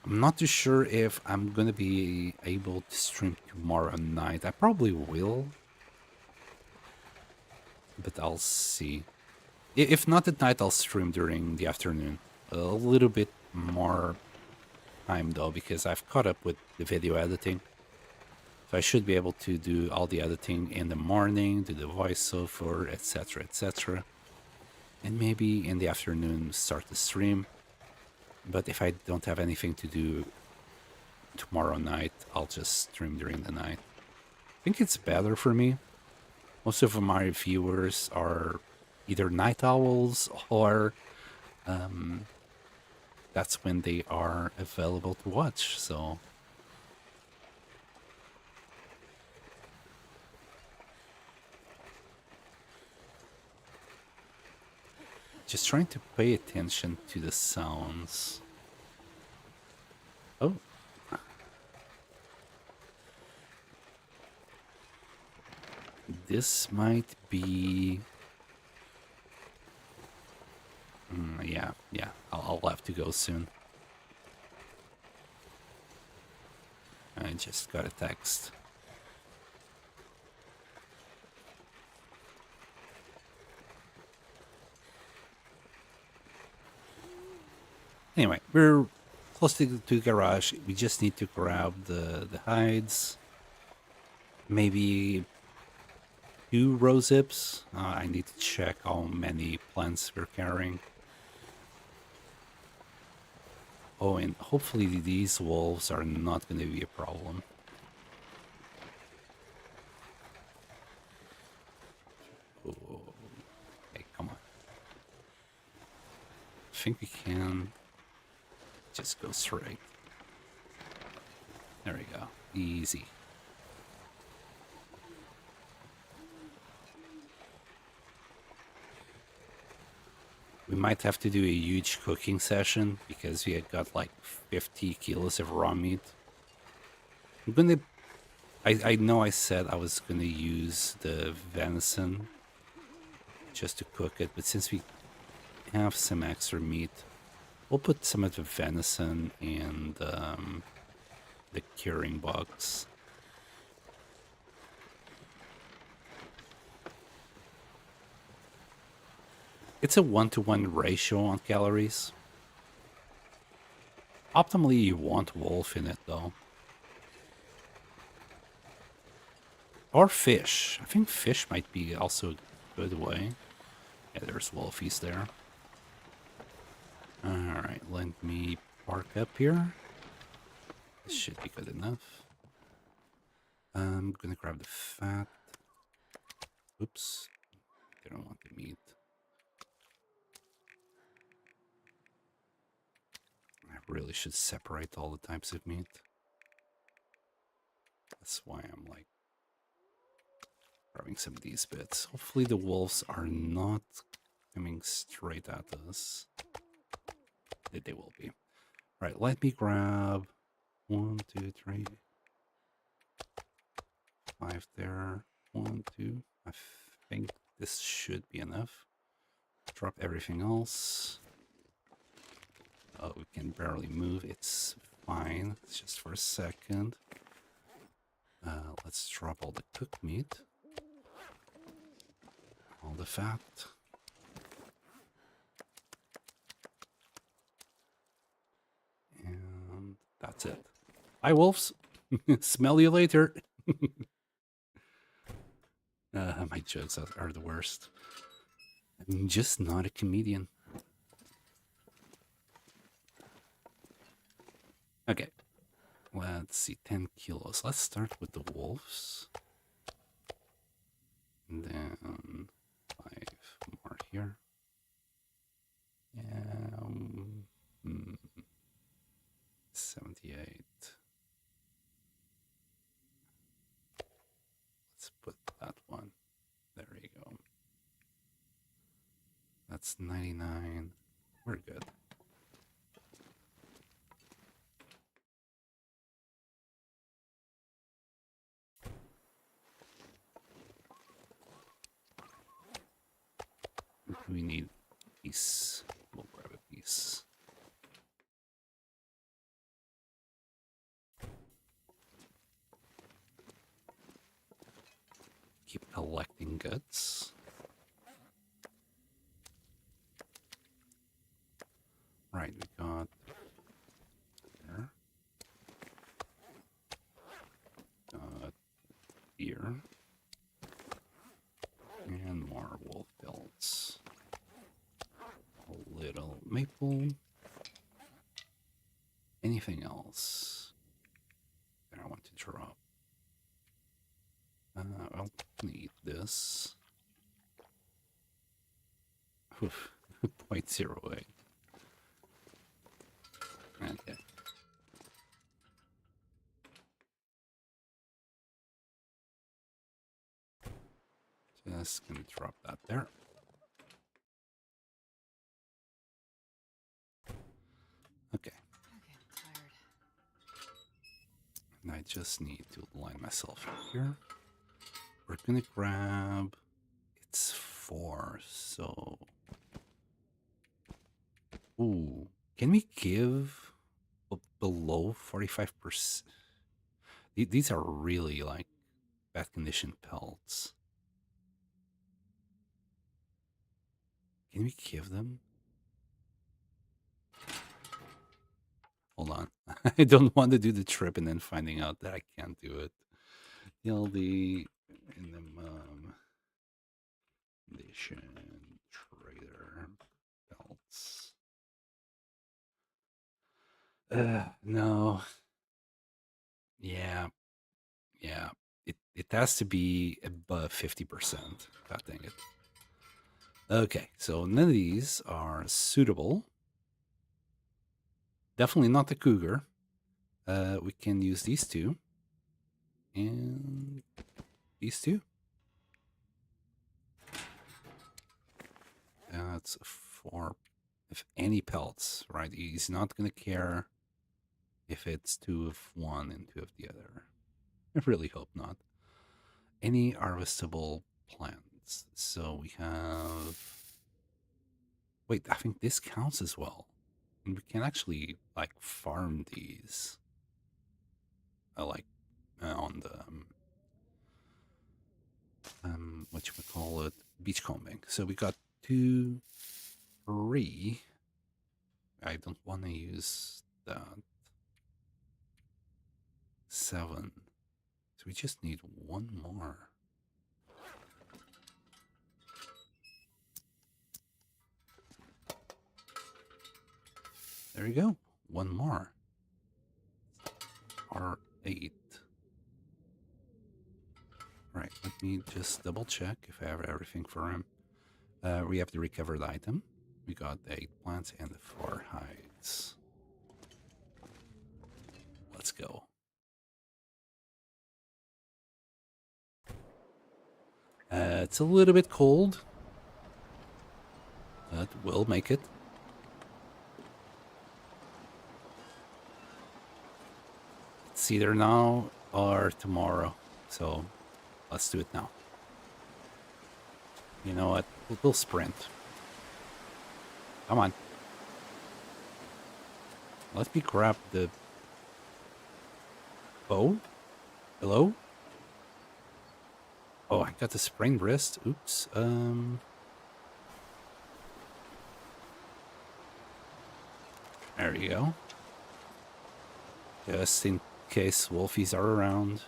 I'm not too sure if I'm gonna be able to stream tomorrow night. I probably will, but I'll see. If not at night, I'll stream during the afternoon. A little bit more time though, because I've caught up with the video editing. So I should be able to do all the editing in the morning, do the voiceover, etc., etc. And maybe in the afternoon start the stream. But if I don't have anything to do tomorrow night, I'll just stream during the night. I think it's better for me. Most of my viewers are either night owls or that's when they are available to watch. So just trying to pay attention to the sounds. Oh. This might be... yeah. I'll have to go soon. I just got a text. Anyway, we're close to the garage. We just need to grab the hides. Maybe 2 row zips. I need to check how many plants we're carrying. Oh, and hopefully these wolves are not going to be a problem. Oh, okay, come on. I think we can just go straight. There we go. Easy. We might have to do a huge cooking session because we had got like 50 kilos of raw meat. I'm gonna... I know I said I was gonna use the venison just to cook it, but since we have some extra meat, we'll put some of the venison and the curing box. It's a 1-to-1 ratio on calories. Optimally, you want wolf in it, though. Or fish. I think fish might be also a good way. Yeah, there's wolfies there. Alright, let me park up here. This should be good enough. I'm gonna grab the fat. Oops. Didn't want the meat. I really should separate all the types of meat. That's why I'm like grabbing some of these bits. Hopefully the wolves are not coming straight at us. They will be. Right, let me grab 1, 2, 3, 5 there. 1, 2. I think this should be enough. Drop everything else. Oh, we can barely move. It's fine. It's just for a second. Let's drop all the cooked meat. All the fat. And that's it. Bye, wolves. Smell you later. My jokes are the worst. I'm just not a comedian. Okay. Let's see, 10 kilos. Let's start with the wolves. And then 5 more here. 78. Let's put that one. There you go. That's 99. We're good. We need these. We'll keep collecting goods. Right, we got there. Got here. And more wolf pelts. A little maple. Anything else that I want to drop? I'll need this. Oof, 0.08. Okay. Just gonna drop that there. Okay. Okay, I'm tired. And I just need to line myself up here. We're gonna grab... It's 4, so... Ooh. Can we give below 45%? These are really, like, bad condition pelts. Can we give them? Hold on. I don't want to do the trip and then finding out that I can't do it. LD minimum condition trader belts. No. Yeah. Yeah. It has to be above 50%. God dang it. Okay, so none of these are suitable. Definitely not the cougar. We can use these two. And these two. That's 4. If any pelts, right? He's not going to care if it's 2 of one and 2 of the other. I really hope not. Any harvestable plants. So we have... Wait, I think this counts as well. And we can actually, like, farm these. Like, on the... what you would call it? Beachcombing. So we got 2, 3. I don't want to use that. 7. So we just need 1 more. There you go. 1 more. R8. Right, let me just double check if I have everything for him. We have to recover the item. We got the 8 plants and the 4 hides. Let's go. It's a little bit cold, but we'll make it. It's either now or tomorrow, so let's do it now. You know what? We'll sprint. Come on. Let me grab the bow. Hello? Oh, I got the sprained wrist. Oops. There you go. Just in case wolfies are around.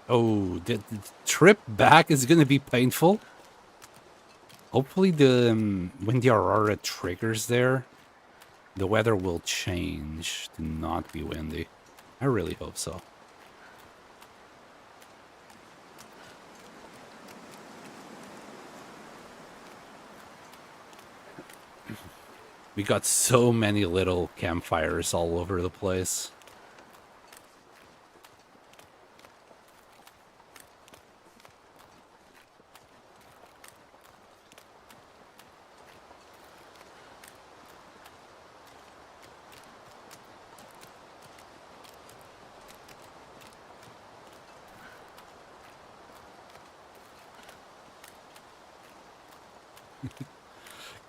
Oh, the trip back is gonna be painful. Hopefully when the Aurora triggers there, the weather will change to not be windy. I really hope so. We got so many little campfires all over the place.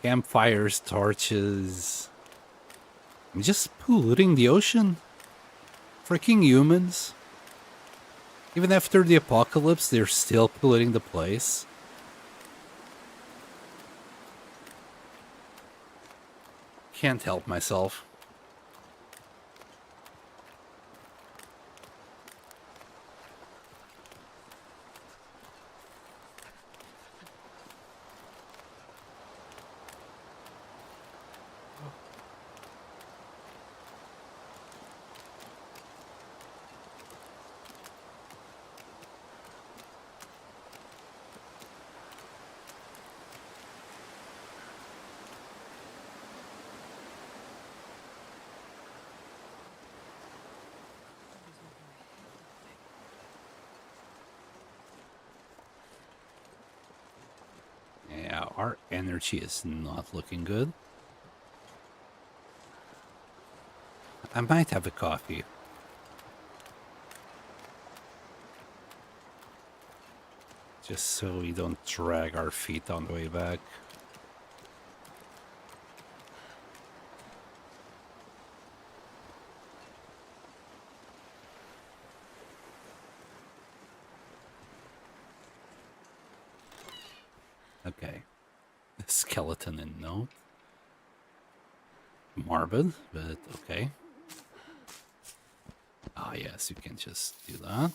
Campfires, torches. I'm just polluting the ocean. Freaking humans. Even after the apocalypse, they're still polluting the place. Can't help myself. Yeah, our energy is not looking good. I might have a coffee. Just so we don't drag our feet on the way back. Okay. Skeleton in note. Morbid, but okay. Ah, yes, you can just do that.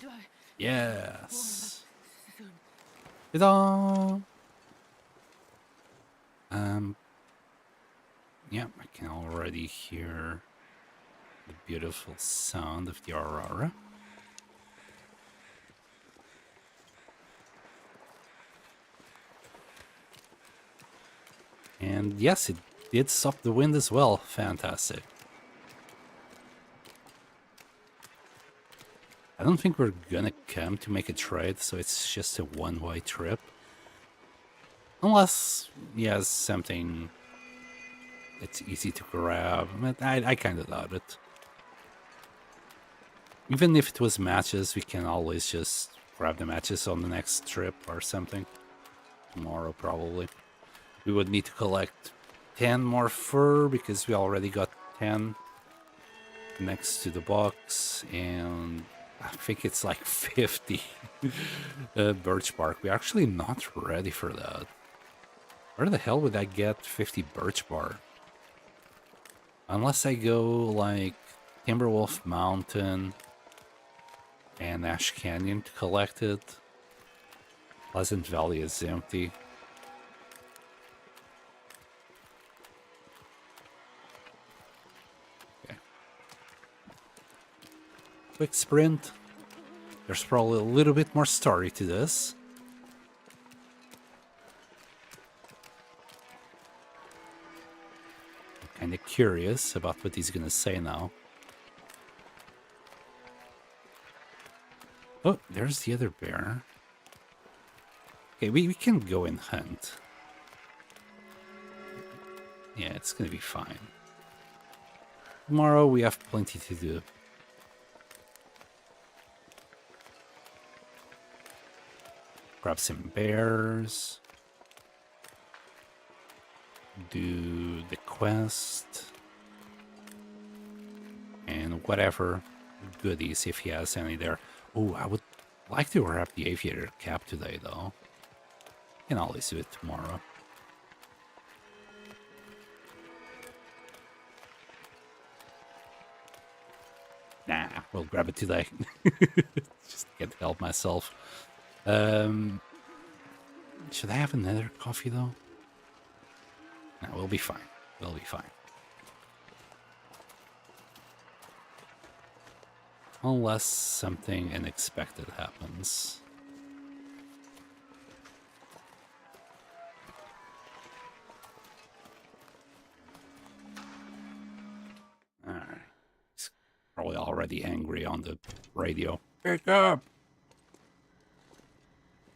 Do I Yes. soon? Ta-da! Yeah, I can already hear the beautiful sound of the aurora. And yes, it did stop the wind as well. Fantastic. I don't think we're gonna come to make a trade, so it's just a one-way trip. Unless he has something that's easy to grab. But I kind of doubt it. Even if it was matches, we can always just grab the matches on the next trip or something. Tomorrow, probably. We would need to collect 10 more fur because we already got 10 next to the box. And I think it's like 50 birch bark. We're actually not ready for that. Where the hell would I get 50 birch bark? Unless I go like Timberwolf Mountain and Ash Canyon to collect it. Pleasant Valley is empty. Okay. Quick sprint. There's probably a little bit more story to this. I'm kind of curious about what he's gonna say now. Oh, there's the other bear. Okay, we can go and hunt. Yeah, it's gonna be fine. Tomorrow we have plenty to do. Grab some bears. Do the quest. And whatever goodies if he has any there. Oh, I would like to wrap the aviator cap today though. Can always do it tomorrow. Nah, we'll grab it today. Just can't help myself. Should I have another coffee though? No, we'll be fine. We'll be fine. Unless something unexpected happens. Alright. He's probably already angry on the radio. Pick up!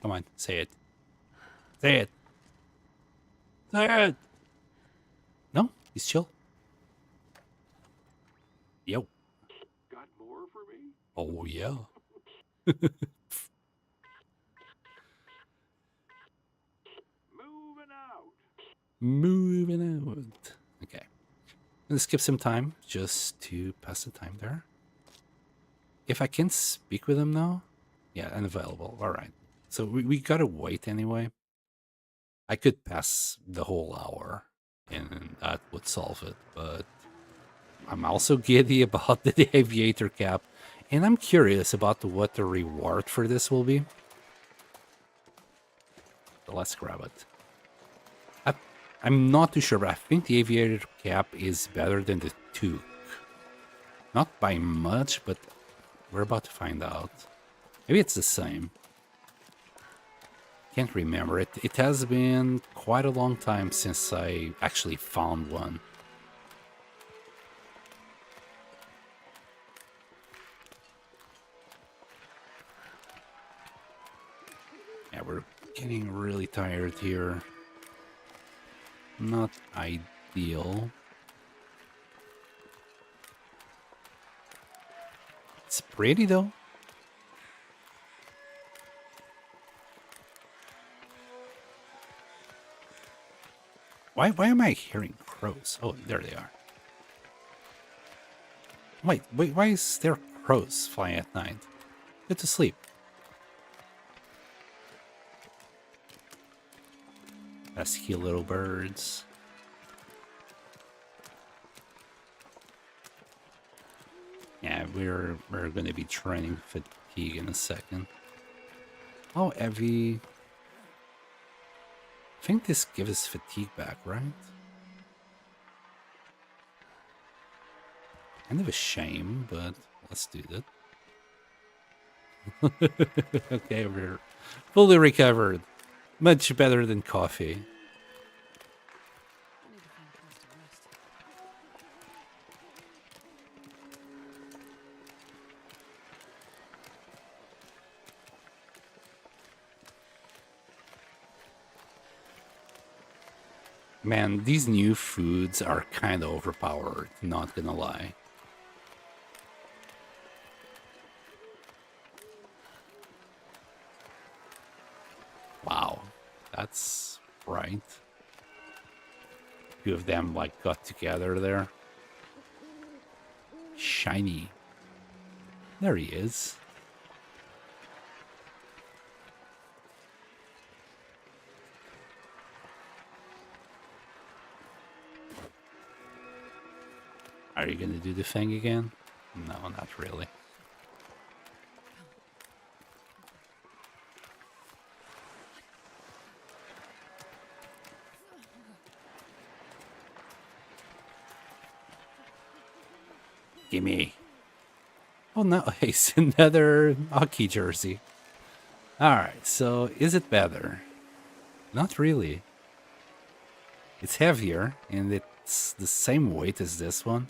Come on, say it. Say it. Say it! No? He's chill? Yo. Got more for me? Oh, yeah. Moving out. Moving out. Okay. gonna skip some time just to pass the time there. If I can speak with him now, yeah, unavailable. All right, so we gotta wait anyway. I could pass the whole hour, and that would solve it. But I'm also giddy about the aviator cap, and I'm curious about what the reward for this will be. So let's grab it. I'm not too sure, but I think the aviator cap is better than the toque. Not by much, but we're about to find out. Maybe it's the same. Can't remember. It has been quite a long time since I actually found one. Yeah, we're getting really tired here. Not ideal. It's pretty though. Why am I hearing crows? Oh, there they are. Wait, why is there crows flying at night? Get to sleep. Pesky little birds. Yeah, we're gonna be training fatigue in a second. Oh, Evie. I think this gives us fatigue back, right? Kind of a shame, but let's do that. Okay, we're fully recovered. Much better than coffee. I need to find a place to rest. Man, these new foods are kind of overpowered, not gonna lie. Wow, that's right. Two of them like got together there. Shiny. There he is. Are you gonna do the thing again? No, not really. Gimme. Oh no, it's another hockey jersey. Alright, so is it better? Not really. It's heavier, and it's the same weight as this one.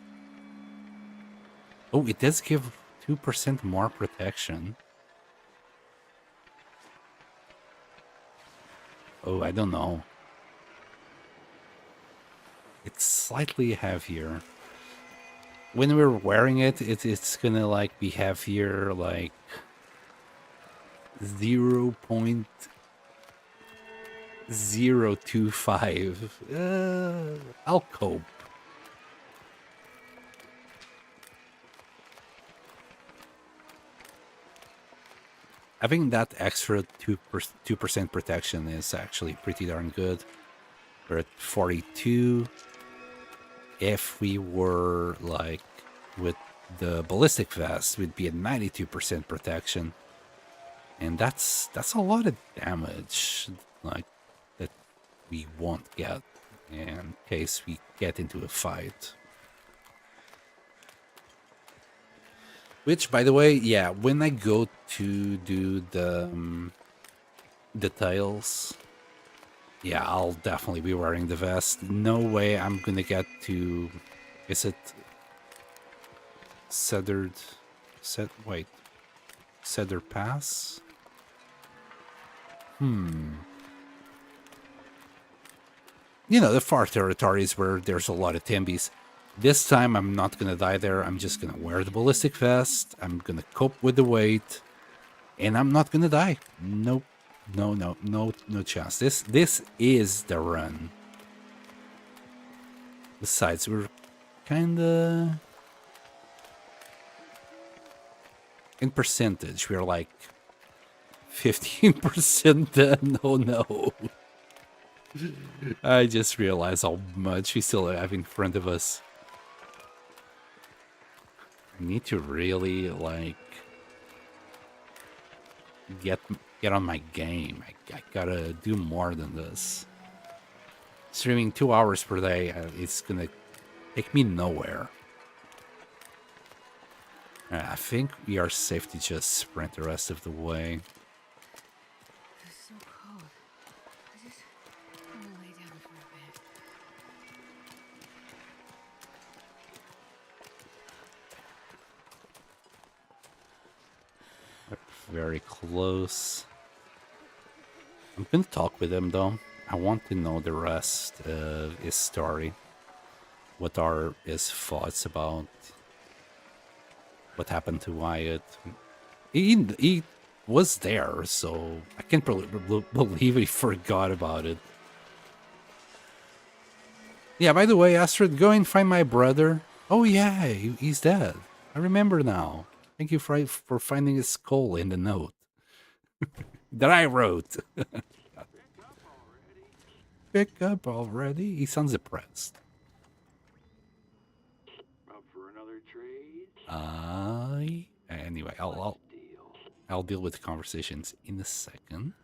Oh, it does give 2% more protection. Oh, I don't know. It's slightly heavier. When we're wearing it, it's gonna like be heavier, like 0.025. I'll cope. Having that extra 2% protection is actually pretty darn good. We're at 42. If we were like with the ballistic vest, we'd be at 92% protection, and that's a lot of damage, like that we won't get in case we get into a fight. Which, by the way, yeah, when I go to do the tiles, yeah, I'll definitely be wearing the vest. No way I'm gonna get to... Is it... Cedar Pass? You know, the far territories where there's a lot of Timbies. This time I'm not gonna die there. I'm just gonna wear the ballistic vest. I'm gonna cope with the weight. And I'm not gonna die. Nope. No chance. This is the run. Besides, we're kinda... In percentage, we're like 15% done. Oh no. I just realized how much we still have in front of us. I need to really, like, get on my game. I gotta do more than this. Streaming 2 hours per day, it's gonna take me nowhere. I think we are safe to just sprint the rest of the way. It's so cold. I just want to lay down for a bit. Very close. I'm gonna talk with him though. I want to know the rest of his story. What are his thoughts about what happened to Wyatt? He was there, so I can't believe he forgot about it. Yeah, by the way, Astrid, go and find my brother. Oh yeah, he's dead. I remember now. Thank you for finding his skull in the note that I wrote. Pick up already? He sounds depressed. Up for another trade? Anyway, I'll deal with the conversations in a second.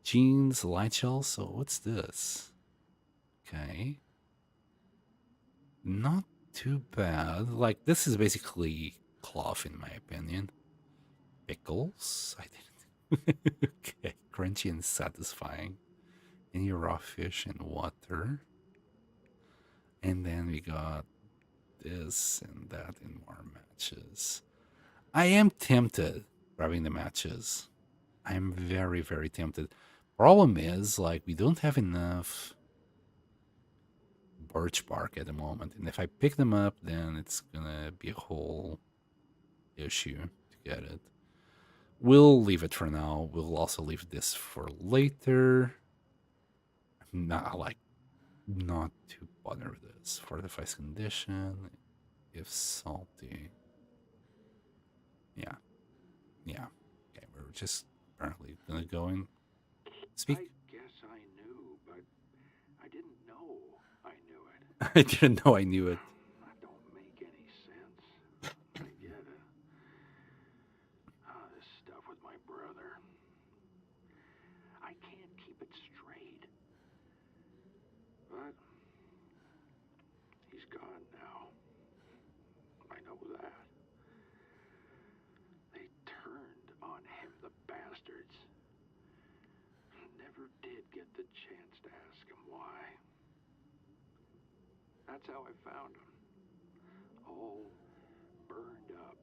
Jeans, light shell. So what's this? Okay, not too bad. Like, this is basically cloth in my opinion. Pickles. I didn't. Okay, crunchy and satisfying. Any raw fish and water. And then we got this and that and more matches. I am tempted grabbing the matches. I'm very, very tempted. Problem is, like, we don't have enough birch bark at the moment. And if I pick them up, then it's gonna be a whole issue to get it. We'll leave it for now. We'll also leave this for later. Not to bother with this. Fortifies condition. If salty. Yeah. Okay, we're just apparently gonna go and speak. I guess I knew, but I didn't know I knew it. I didn't know I knew it. That don't make any sense. I get it. This stuff with my brother. I can't keep it straight. But he's gone now. I know that. They turned on him, the bastards. Never did get the chance to ask him why. That's how I found him. All burned up.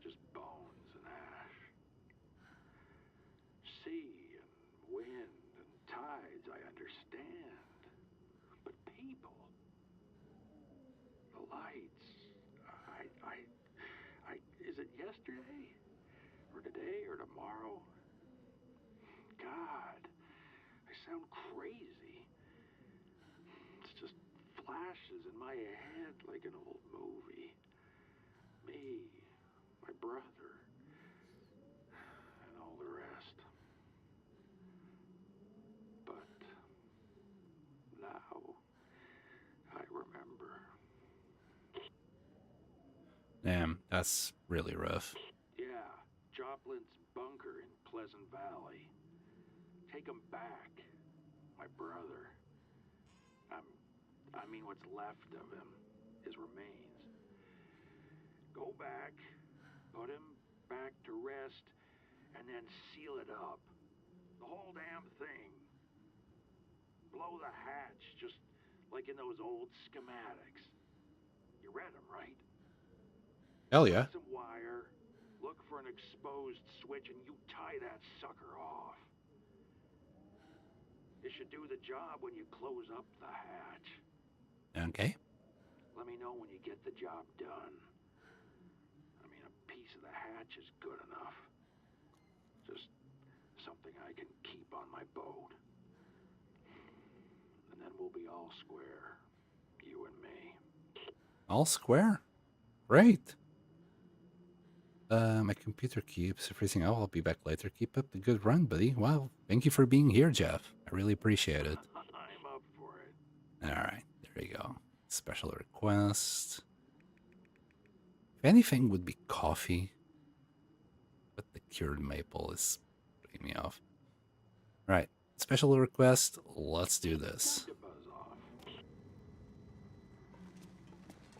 Just bones and ash. Sea and wind and tides, I understand. But people, the lights, is it yesterday? Or today or tomorrow? God, I sound crazy. It's just flashes in my head like an old movie. Me, my brother, and all the rest. But now I remember. Damn, that's really rough. Yeah, Joplin's bunker in Pleasant Valley. Take him back, my brother. I mean what's left of him, his remains. Go back, put him back to rest, and then seal it up. The whole damn thing. Blow the hatch, just like in those old schematics. You read them, right? Hell yeah. Some wire, look for an exposed switch, and you tie that sucker off. It should do the job when you close up the hatch. Okay. Let me know when you get the job done. I mean, a piece of the hatch is good enough. Just something I can keep on my boat. And then we'll be all square, you and me. All square. Great. My computer keeps freezing out. I'll be back later. Keep up the good run, buddy. Wow, thank you for being here, Jeff. I really appreciate it. I'm up for it. All right, there you go. Special request. If anything, would be coffee, but the cured maple is putting me off. All right, special request. Let's do this. To buzz off.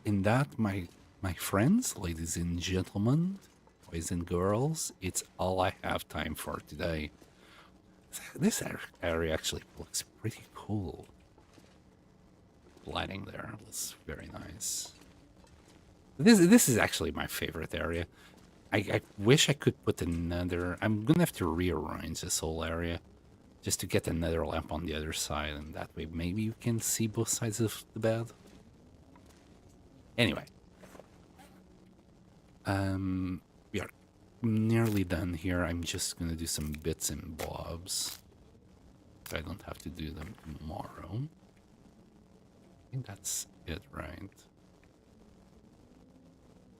In that, my friends, ladies and gentlemen, boys and girls, it's all I have time for today. This area actually looks pretty cool. Lighting there looks very nice. This is actually my favorite area. I wish I could put another... I'm gonna have to rearrange this whole area just to get another lamp on the other side, and that way maybe you can see both sides of the bed. Anyway. We are nearly done here. I'm just gonna do some bits and bobs. So I don't have to do them tomorrow. I think that's it, right?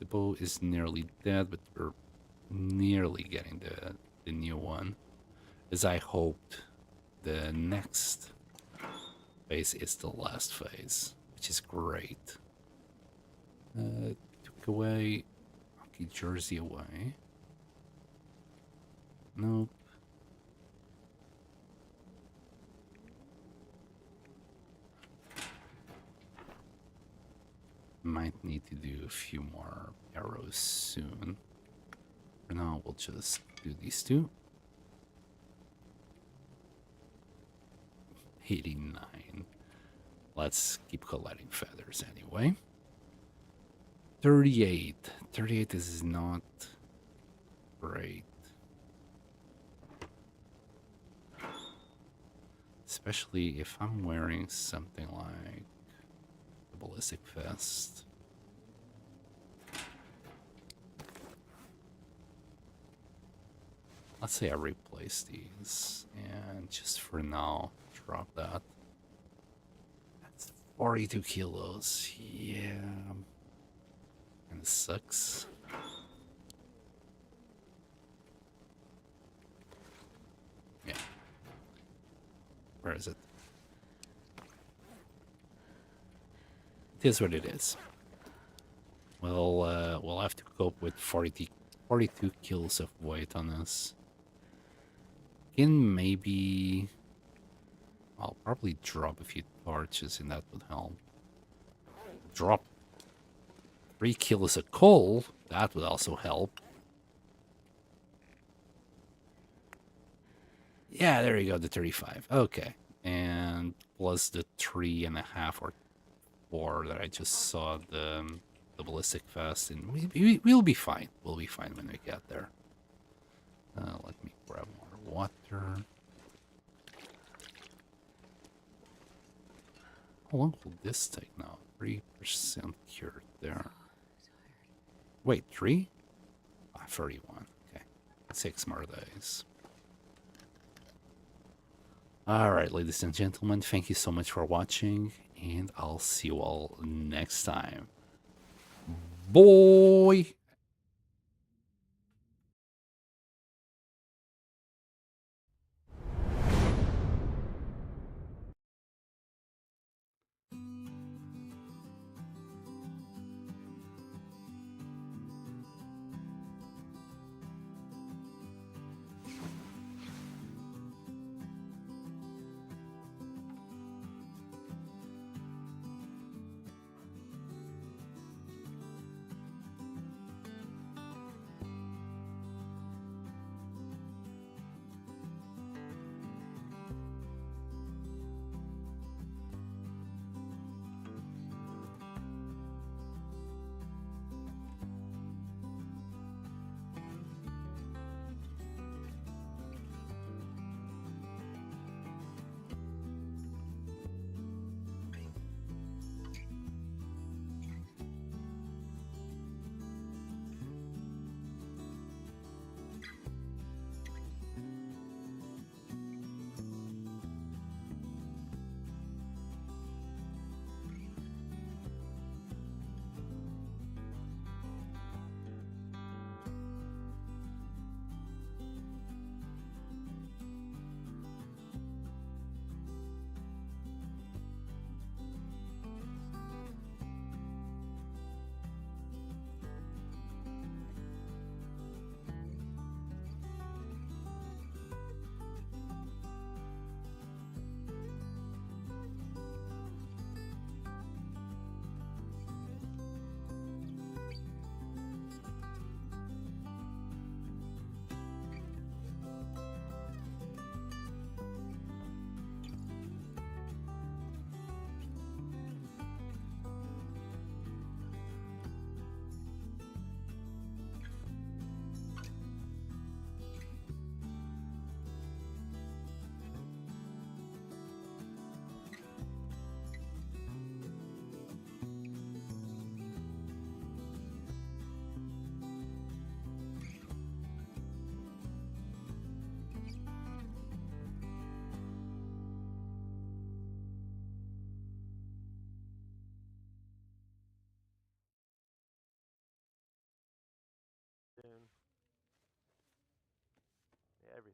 The bow is nearly dead, but we're nearly getting the new one. As I hoped, the next phase is the last phase, which is great. Took away... Okay, Jersey away. Nope. Might need to do a few more arrows soon. For now, we'll just do these two. 89. Let's keep collecting feathers anyway. 38. 38 is not great. Especially if I'm wearing something like the ballistic vest. Let's say I replace these and just for now drop that. That's 42 kilos. Yeah. Kinda sucks. Yeah. Where is it? It is what it is. Well, we'll have to cope with 42 kilos of weight on us. Can maybe... I'll probably drop a few torches and that would help. Drop 3 kilos of coal, that would also help. Yeah, there you go, the 35. Okay. And plus the 3.5 or 4 that I just saw the ballistic vest, and we'll be fine. We'll be fine when we get there. Let me grab more water. How long will this take now? 3% cured there. Wait, 3? 31. Okay. 6 more days. Alright, ladies and gentlemen, thank you so much for watching, and I'll see you all next time. Boy!